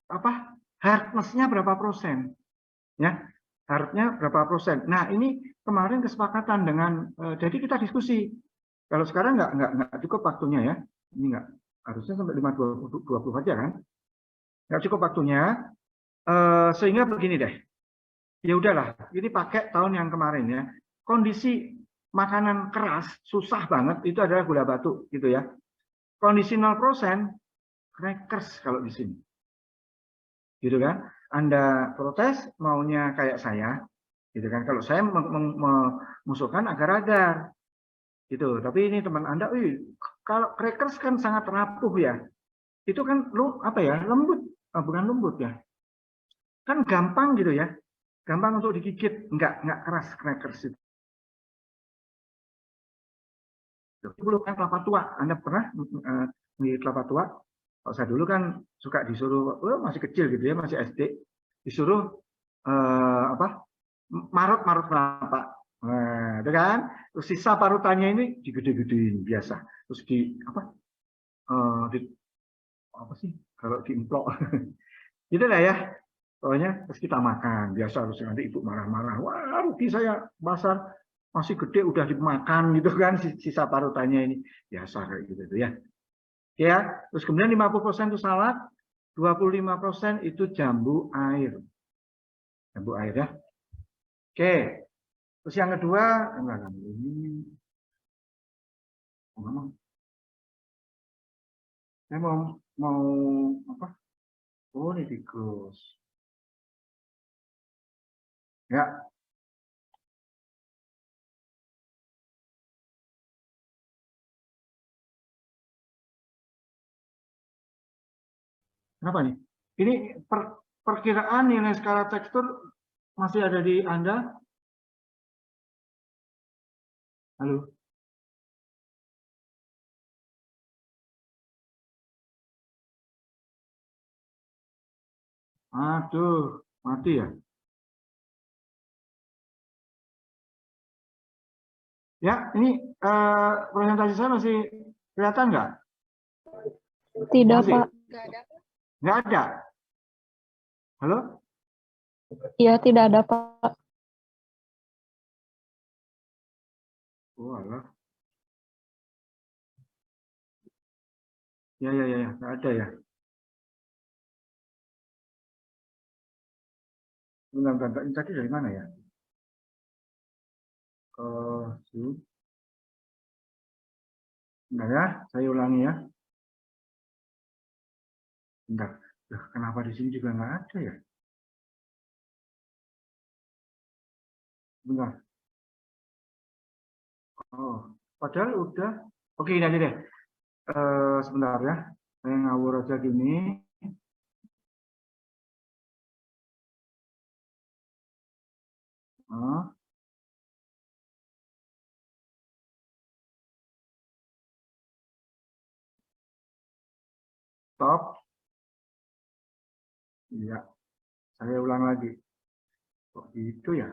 apa hardness-nya berapa persen, ya. Hardnya berapa persen. Nah, ini kemarin kesepakatan dengan, jadi kita diskusi. Kalau sekarang nggak cukup waktunya ya. Ini nggak, harusnya sampai 5-20 aja kan. nggak cukup waktunya. Sehingga begini deh, ya udahlah, ini pakai tahun yang kemarin ya. Kondisi makanan keras susah banget itu adalah gula batu gitu ya. Kondisi 0% crackers kalau di sini, gitu kan? Anda protes maunya kayak saya, gitu kan? Kalau saya mengusulkan agar-agar, gitu. Tapi ini teman Anda, kalau crackers kan sangat rapuh ya. Itu kan apa ya, lembut, bukan lembut ya, kan gampang gitu ya. Gampang untuk digigit, nggak keras crackers itu. Belum kan kelapa tua, Anda pernah di kelapa tua? Kalau saya dulu kan suka disuruh, masih kecil gitu ya, masih SD, disuruh marut kelapa. Nah, itu kan, terus sisa parutannya ini digede-gedein biasa, terus apa sih kalau diimplok, gitu lah ya. Pokoknya terus kita makan, biasa harus nanti ibu marah-marah, wah rugi saya pasar masih gede udah dimakan gitu kan sisa parutannya ini, biasa kayak gitu ya. Oke ya, terus kemudian 50% itu salad, 25% itu jambu air. Jambu air ya. Oke. Terus yang kedua, ini saya mau apa? Oh, ini tikus. Ya, kenapa nih? Ini perkiraan nilai skala tekstur masih ada di Anda? Halo? Aduh, mati ya? Ya, ini presentasi saya masih kelihatan nggak? Tidak, masih? Pak. Nggak ada? Halo? Iya, tidak ada, Pak. Oh, alah. Ya, nggak ada ya. Bentar, ini tadi dari mana ya? Bentar ya, saya ulangi ya. Bentar. Kenapa di sini juga nggak ada ya? Bentar. Oh, padahal udah. Oke, ini aja deh. Sebentar ya. Saya ngawur aja gini. Stop. Iya, saya ulang lagi. Kok gitu ya?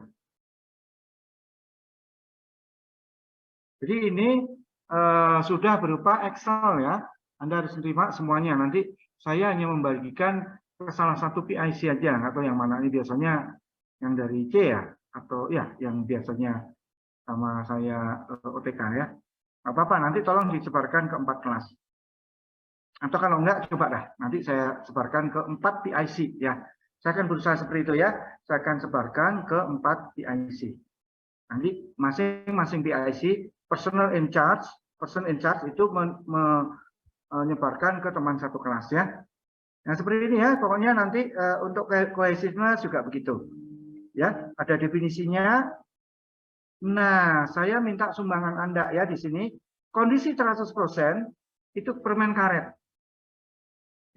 Jadi ini sudah berupa Excel ya. Anda harus terima semuanya. Nanti saya hanya membagikan ke salah satu PIC aja, atau yang mana ini biasanya yang dari C ya, atau ya yang biasanya sama saya OTK ya. Apa-apa, nanti tolong disebarkan ke 4 kelas. Atau kalau enggak, coba dah. Nanti saya sebarkan ke 4 PIC ya. Saya akan berusaha seperti itu ya. Saya akan sebarkan ke 4 PIC. Nanti masing-masing PIC, person in charge itu menyebarkan ke teman satu kelas ya. Nah seperti ini ya, pokoknya nanti untuk cohesiveness juga begitu. Ya, ada definisinya. Nah, saya minta sumbangan Anda ya di sini. Kondisi 100% itu permen karet.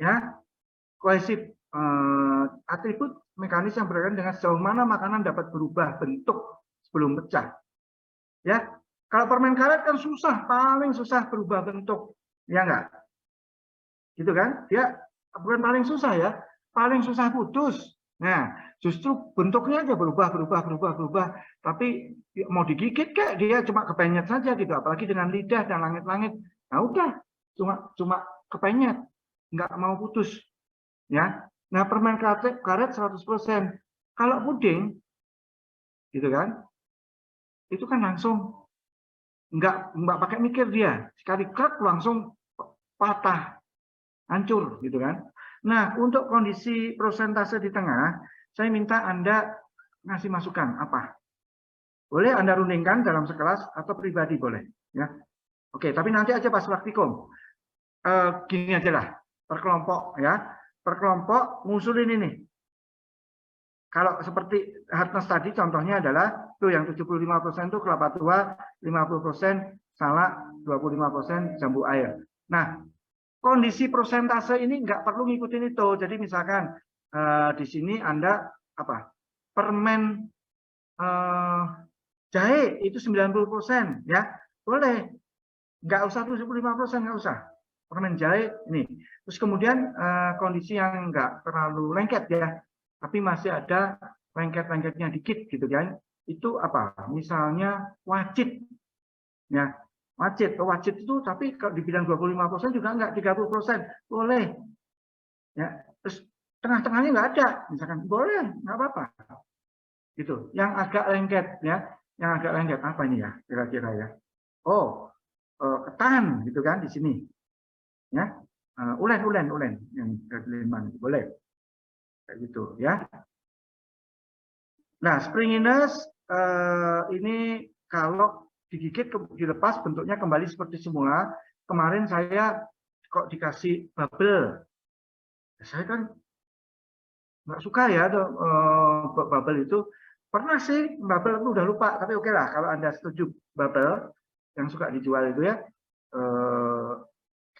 Ya, kohesif atribut mekanis yang berkaitan dengan sejauh mana makanan dapat berubah bentuk sebelum pecah. Ya, kalau permen karet kan susah, paling susah berubah bentuk, ya enggak? Gitu kan? Dia bukan paling susah ya, paling susah putus. Nah, justru bentuknya aja berubah. Tapi mau digigit kayak dia cuma kepenyet saja gitu, apalagi dengan lidah dan langit-langit. Nah udah, cuma kepenyet, nggak mau putus. Ya, nah permen karet 100%. Kalau puding, gitu kan? Itu kan langsung nggak pakai mikir dia, sekali krek langsung patah, hancur gitu kan. Nah, untuk kondisi prosentase di tengah, saya minta Anda ngasih masukan apa? Boleh Anda rundingkan dalam sekelas atau pribadi boleh, ya. Oke, tapi nanti aja pas praktikum. Gini aja lah, per kelompok ya. Per kelompok ngusulin ini. Kalau seperti hardness tadi contohnya adalah tuh yang 75% tuh kelapa tua, 50% salak, 25% jambu air. Nah, kondisi prosentase ini nggak perlu ngikutin itu. Jadi misalkan di sini Anda apa? Permen jahe itu 90% ya. Boleh. Nggak usah 75%, nggak usah. Permen jahe ini. Terus kemudian kondisi yang nggak terlalu lengket ya. Tapi masih ada lengket-lengketnya dikit gitu kan. Itu apa? Misalnya wajib. Ya, wajib itu tapi kalau dibilang 25% juga enggak, 30% boleh. Ya, terus tengah-tengahnya nggak ada, misalkan boleh, nggak apa-apa. Gitu. Yang agak lengket ya, yang agak lengket apa ini ya kira-kira ya? Oh, ketan gitu kan di sini. Ya. Ulen yang kelimang boleh. Kayak gitu ya. Nah, springiness ini kalau digigit dilepas bentuknya kembali seperti semula. Kemarin saya kok dikasih bubble. Saya kan nggak suka ya bubble itu. Pernah sih bubble itu udah lupa, tapi oke lah kalau Anda setuju bubble yang suka dijual itu ya.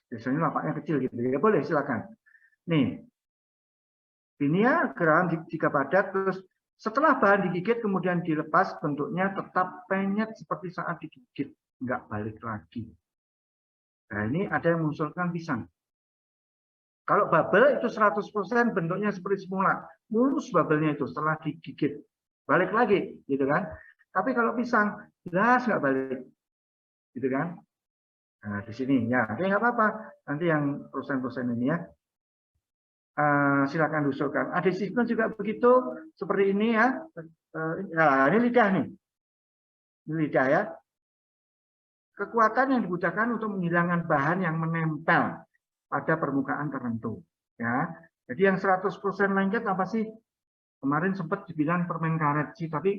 Biasanya lapaknya kecil gitu ya. Boleh silakan. Nih. Ini ya geram jika padat terus setelah bahan digigit kemudian dilepas bentuknya tetap penyet seperti saat digigit, nggak balik lagi. Nah, ini ada yang mengusulkan pisang. Kalau bubble itu 100% bentuknya seperti semula, mulus bubble-nya itu setelah digigit. Balik lagi, gitu kan. Tapi kalau pisang, jelas nggak balik. Gitu kan. Nah, di sini ya, oke nggak apa-apa. Nanti yang persen-persen ini ya. Silakan usulkan. Adhesive juga begitu, seperti ini ya. Nah, ini lidah nih. Ini lidah ya. Kekuatan yang digunakan untuk menghilangkan bahan yang menempel pada permukaan tertentu. Ya. Jadi yang 100% lengket apa sih? Kemarin sempat dibilang permen karet sih, tapi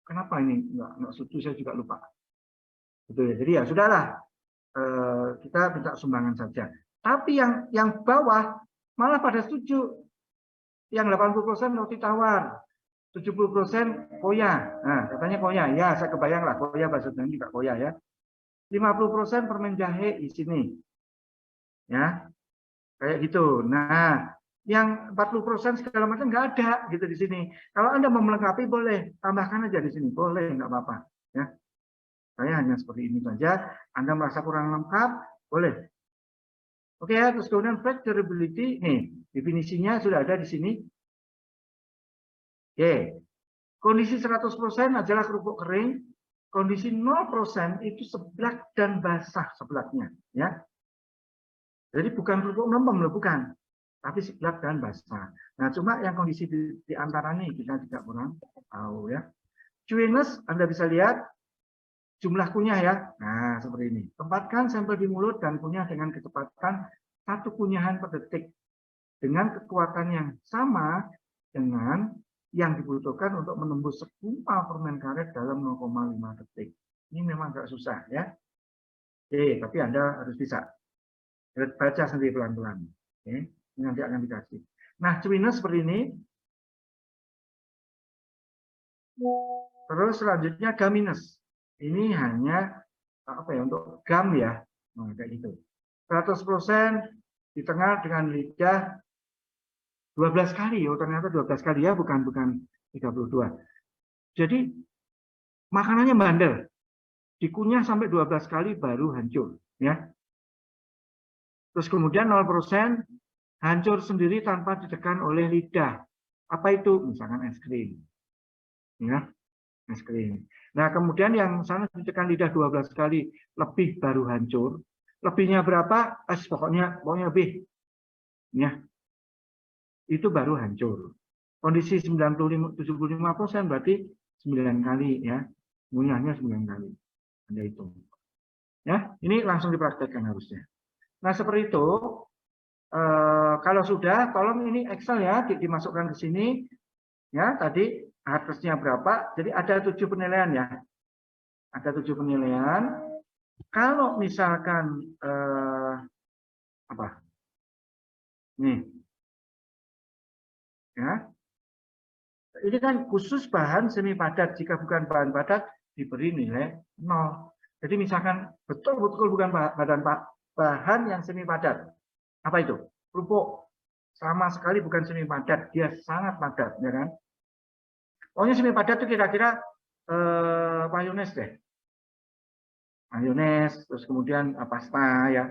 kenapa ini nggak setuju, saya juga lupa. Gitu ya. Jadi ya sudahlah, kita minta sumbangan saja. Tapi yang bawah malah pada setuju. Yang 80% roti tawar, 70% koya. Nah, katanya koya. Ya, saya kebayang lah koya bahasa Indonesia juga koya ya. 50% permen jahe di sini. Ya. Kayak gitu. Nah, yang 40% segala macam nggak ada gitu di sini. Kalau Anda mau melengkapi boleh, tambahkan aja di sini. Boleh, nggak apa-apa, ya. Saya hanya seperti ini saja. Anda merasa kurang lengkap, boleh. Oke ya, terus kemudian flat durability, nih, definisinya sudah ada di sini. Oke. Kondisi 100% adalah kerupuk kering, kondisi 0% itu seblak dan basah seblaknya, ya. Jadi bukan kerupuk mlempem, bukan, tapi seblak dan basah. Nah, cuma yang kondisi di antara ini kita tidak kurang tahu ya. Chewiness Anda bisa lihat jumlah kunyah ya. Nah, seperti ini. Tempatkan sampel di mulut dan kunyah dengan kecepatan 1 kunyahan per detik dengan kekuatan yang sama dengan yang dibutuhkan untuk menembus segumpal permen karet dalam 0,5 detik. Ini memang agak susah ya. Oke, tapi Anda harus bisa. Baca sendiri pelan-pelan. Oke, ini nanti akan dikasih. Nah, chewiness seperti ini. Terus selanjutnya gumminess. Ini hanya apa ya, untuk gum ya. Nah, kayak gitu. 100% di tengah dengan lidah 12 kali, oh ternyata 12 kali ya, bukan 32. Jadi makanannya bandel. Dikunyah sampai 12 kali baru hancur, ya. Terus kemudian 0% hancur sendiri tanpa ditekan oleh lidah. Apa itu? Misalkan es krim. Ya, es krim. Nah, kemudian yang sana ditekan lidah 12 kali lebih baru hancur. Lebihnya berapa? Pokoknya lebih. Ya. Itu baru hancur. Kondisi 75% berarti 9 kali ya. Ngunyahnya 9 kali. Anda hitung. Ya, ini langsung dipraktekkan harusnya. Nah, seperti itu kalau sudah, tolong ini Excel ya, dimasukkan ke sini. Ya, tadi harusnya berapa? Jadi ada 7 penilaian ya. Ada 7 penilaian. Kalau misalkan apa? Nih, ya. Ini kan khusus bahan semi padat. Jika bukan bahan padat diberi nilai 0. Jadi misalkan betul-betul bukan bahan yang semi padat. Apa itu? Kerupuk. Sama sekali bukan semi padat, dia sangat padat, ya kan? Pokoknya semi padat itu kira-kira mayones deh. Mayones, terus kemudian pasta ya.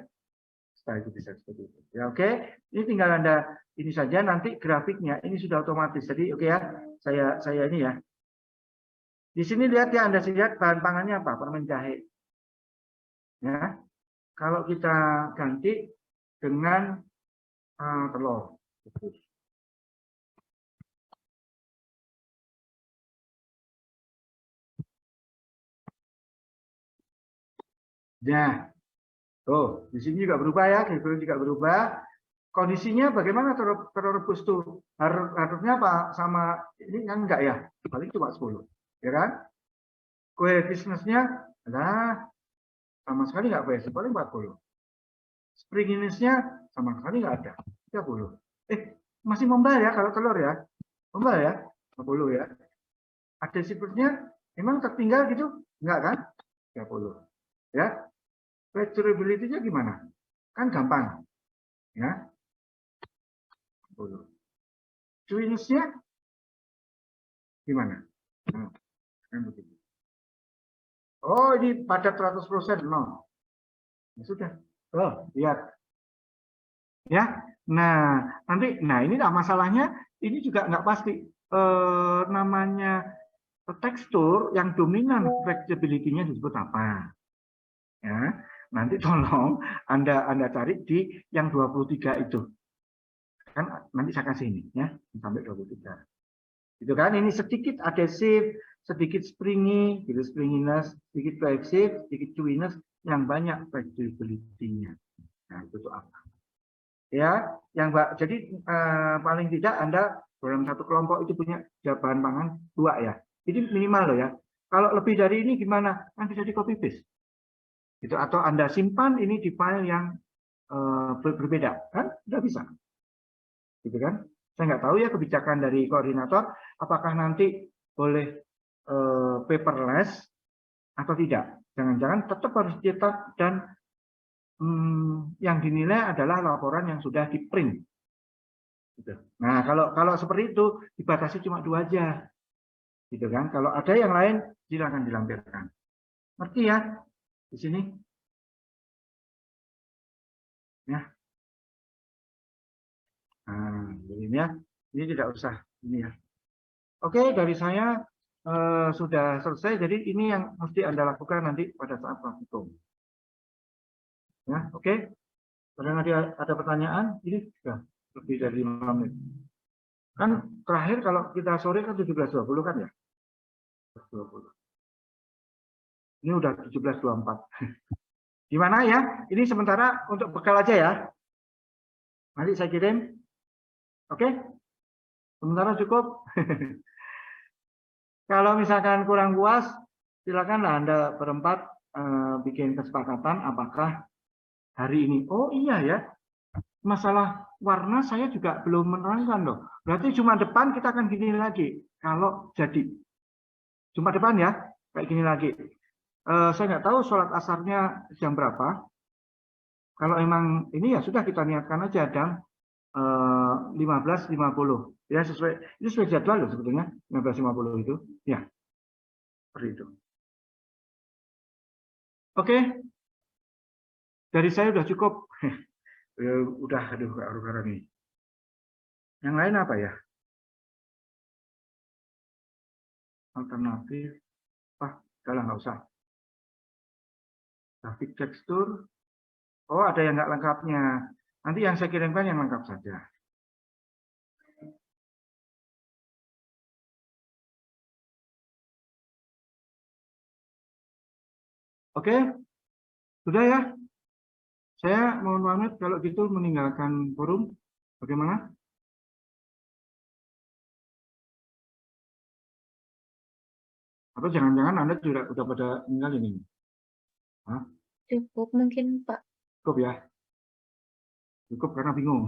Pasta itu bisa seperti itu. Ya oke. Ini tinggal Anda ini saja, nanti grafiknya ini sudah otomatis. Jadi oke ya, saya ini ya. Di sini lihat ya, Anda lihat bahan pangannya apa? Permen jahe. Ya. Kalau kita ganti dengan telur. Nah, tuh di sini juga berubah ya, grafik juga berubah. Kondisinya bagaimana telur rebus tuh? Harusnya apa sama ini kan enggak ya? Paling cuma 10, ya kan? Cohesiveness-nya nah sama sekali enggak cohesive, paling 40. Springiness-nya sama sekali enggak ada, 30. Masih membal ya kalau telur ya? Membal ya? 40 ya. Adhesiveness-nya memang tertinggal gitu? Enggak kan? 30. Ya. Flexibility-nya gimana? Kan gampang. Ya. 10. Chewiness-nya gimana? Nah, kan begitu. Oh, ini padat 100%. No. Ya sudah. Oh, lihat. Ya. Nah, nanti ini masalahnya ini juga nggak pasti. Namanya tekstur yang dominan flexibility-nya disebut apa? Ya. Nanti tolong Anda cari di yang 23 itu. Kan nanti saya kasih ini ya, sampai 23. Itu kan ini sedikit adhesif, sedikit springy, gitu springiness, sedikit cohesive, sedikit chewiness, yang banyak flexibility-nya. Nah, itu tuh apa? Ya, yang jadi paling tidak Anda dalam satu kelompok itu punya bahan pangan 2 ya. Jadi minimal loh ya. Kalau lebih dari ini gimana? Kan bisa di copy paste. Gitu, atau Anda simpan ini di file yang berbeda, kan? Sudah bisa. Gitu kan? Saya nggak tahu ya kebijakan dari koordinator, apakah nanti boleh paperless atau tidak. Jangan-jangan tetap harus cetak dan yang dinilai adalah laporan yang sudah di print. Gitu. Nah, kalau seperti itu dibatasi cuma 2 aja. Gitu kan? Kalau ada yang lain silakan dilampirkan. Ngerti ya? Di sini. Ya. Nah, ini ya. Ini tidak usah ini ya. Oke, dari saya sudah selesai. Jadi ini yang mesti Anda lakukan nanti pada saat praktikum. Ya, oke. Kadang ada pertanyaan, ini sudah lebih dari 5 menit. Kan terakhir kalau kita sore kan 17.20 kan ya? 20. Ini udah 17.24. Gimana ya? Ini sementara untuk bekal aja ya. Nanti saya kirim. Oke? Sementara cukup. Kalau misalkan kurang puas, silakanlah Anda berempat bikin kesepakatan apakah hari ini. Oh iya ya, masalah warna saya juga belum menerangkan loh. Berarti Jumat depan kita akan gini lagi. Kalau jadi Jumat depan ya, kayak gini lagi. Saya nggak tahu sholat asarnya jam berapa. Kalau emang ini ya sudah kita niatkan aja dan 15.50 ya sesuai itu sesuai jadwal loh sebetulnya 15.50 itu ya seperti itu. Oke, dari saya udah cukup. Udah aduh garu-garu nih. Yang lain apa ya? Alternatif, nggak usah. Grafik tekstur. Oh, ada yang nggak lengkapnya. Nanti yang saya kirimkan yang lengkap saja. Oke, sudah ya. Saya mohon pamit kalau gitu meninggalkan forum. Bagaimana? Atau jangan-jangan Anda juga udah pada tinggal ini? Hah? Cukup mungkin, Pak. Cukup ya? Cukup karena bingung.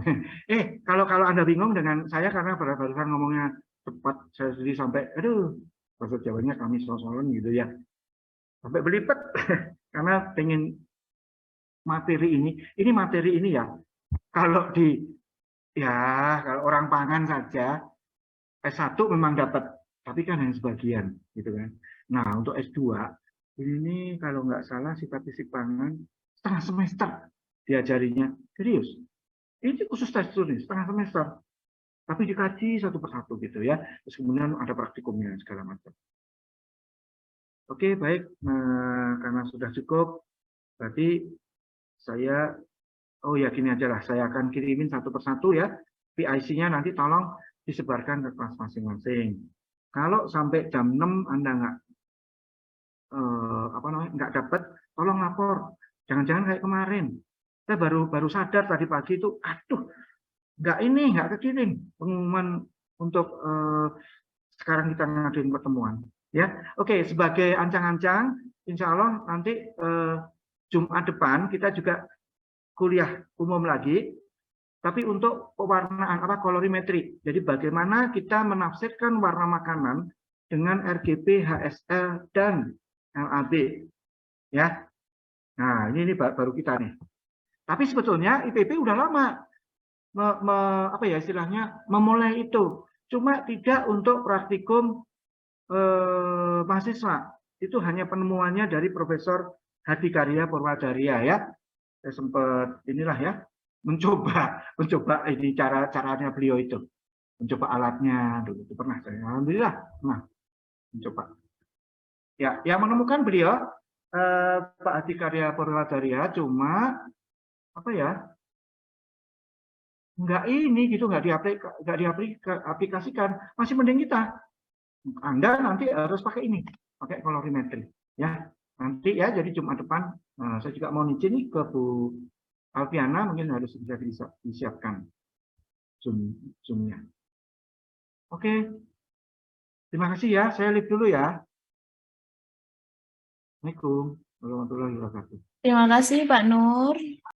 Kalau Anda bingung dengan saya karena barusan ngomongnya cepat, saya sendiri sampai, aduh, bahasa Jawanya kami soal-soalan gitu ya. Sampai belipet, karena pengen materi ini ya. Kalau kalau orang pangan saja, S1 memang dapat, tapi kan hanya sebagian, gitu kan. Nah, untuk S2, ini kalau nggak salah sifat fisik pangan, setengah semester diajarinya. Serius. Ini khusus tekstur nih, setengah semester. Tapi dikaji satu persatu gitu ya. Terus kemudian ada praktikumnya segala macam. Oke, baik. Nah, karena sudah cukup, berarti saya, gini aja lah. Saya akan kirimin satu persatu ya. PIC-nya nanti tolong disebarkan ke kelas masing-masing. Kalau sampai jam 6 Anda nggak dapat, tolong lapor. Jangan-jangan kayak kemarin. Saya baru sadar tadi pagi itu, aduh, nggak kekirim pengumuman untuk sekarang kita ngadain pertemuan. Ya, oke. Sebagai ancang-ancang, insya Allah nanti Jumat depan kita juga kuliah umum lagi, tapi untuk pewarnaan kolorimetri. Jadi bagaimana kita menafsirkan warna makanan dengan RGB, HSL, dan LAB. Ya, nah ini baru kita nih. Tapi sebetulnya IPB udah lama istilahnya memulai itu. Cuma tidak untuk praktikum mahasiswa. Itu hanya penemuannya dari Profesor Hadi Karya Purwadarya ya. Saya sempat mencoba ini caranya beliau itu. Mencoba alatnya dulu itu pernah saya. Alhamdulillah pernah mencoba. Ya, yang menemukan beliau Pak Hadi Karya Purwadarya, cuma nggak diaplikasikan. Masih mending kita. Anda nanti harus pakai ini, pakai kolorimetri ya. Nanti ya, jadi Jumat depan saya juga mau izin nih ke Bu Alfiana, mungkin harus bisa disiapkan Zoom-nya. Oke. Terima kasih ya, saya live dulu ya. Assalamualaikum warahmatullahi wabarakatuh. Terima kasih, Pak Nur.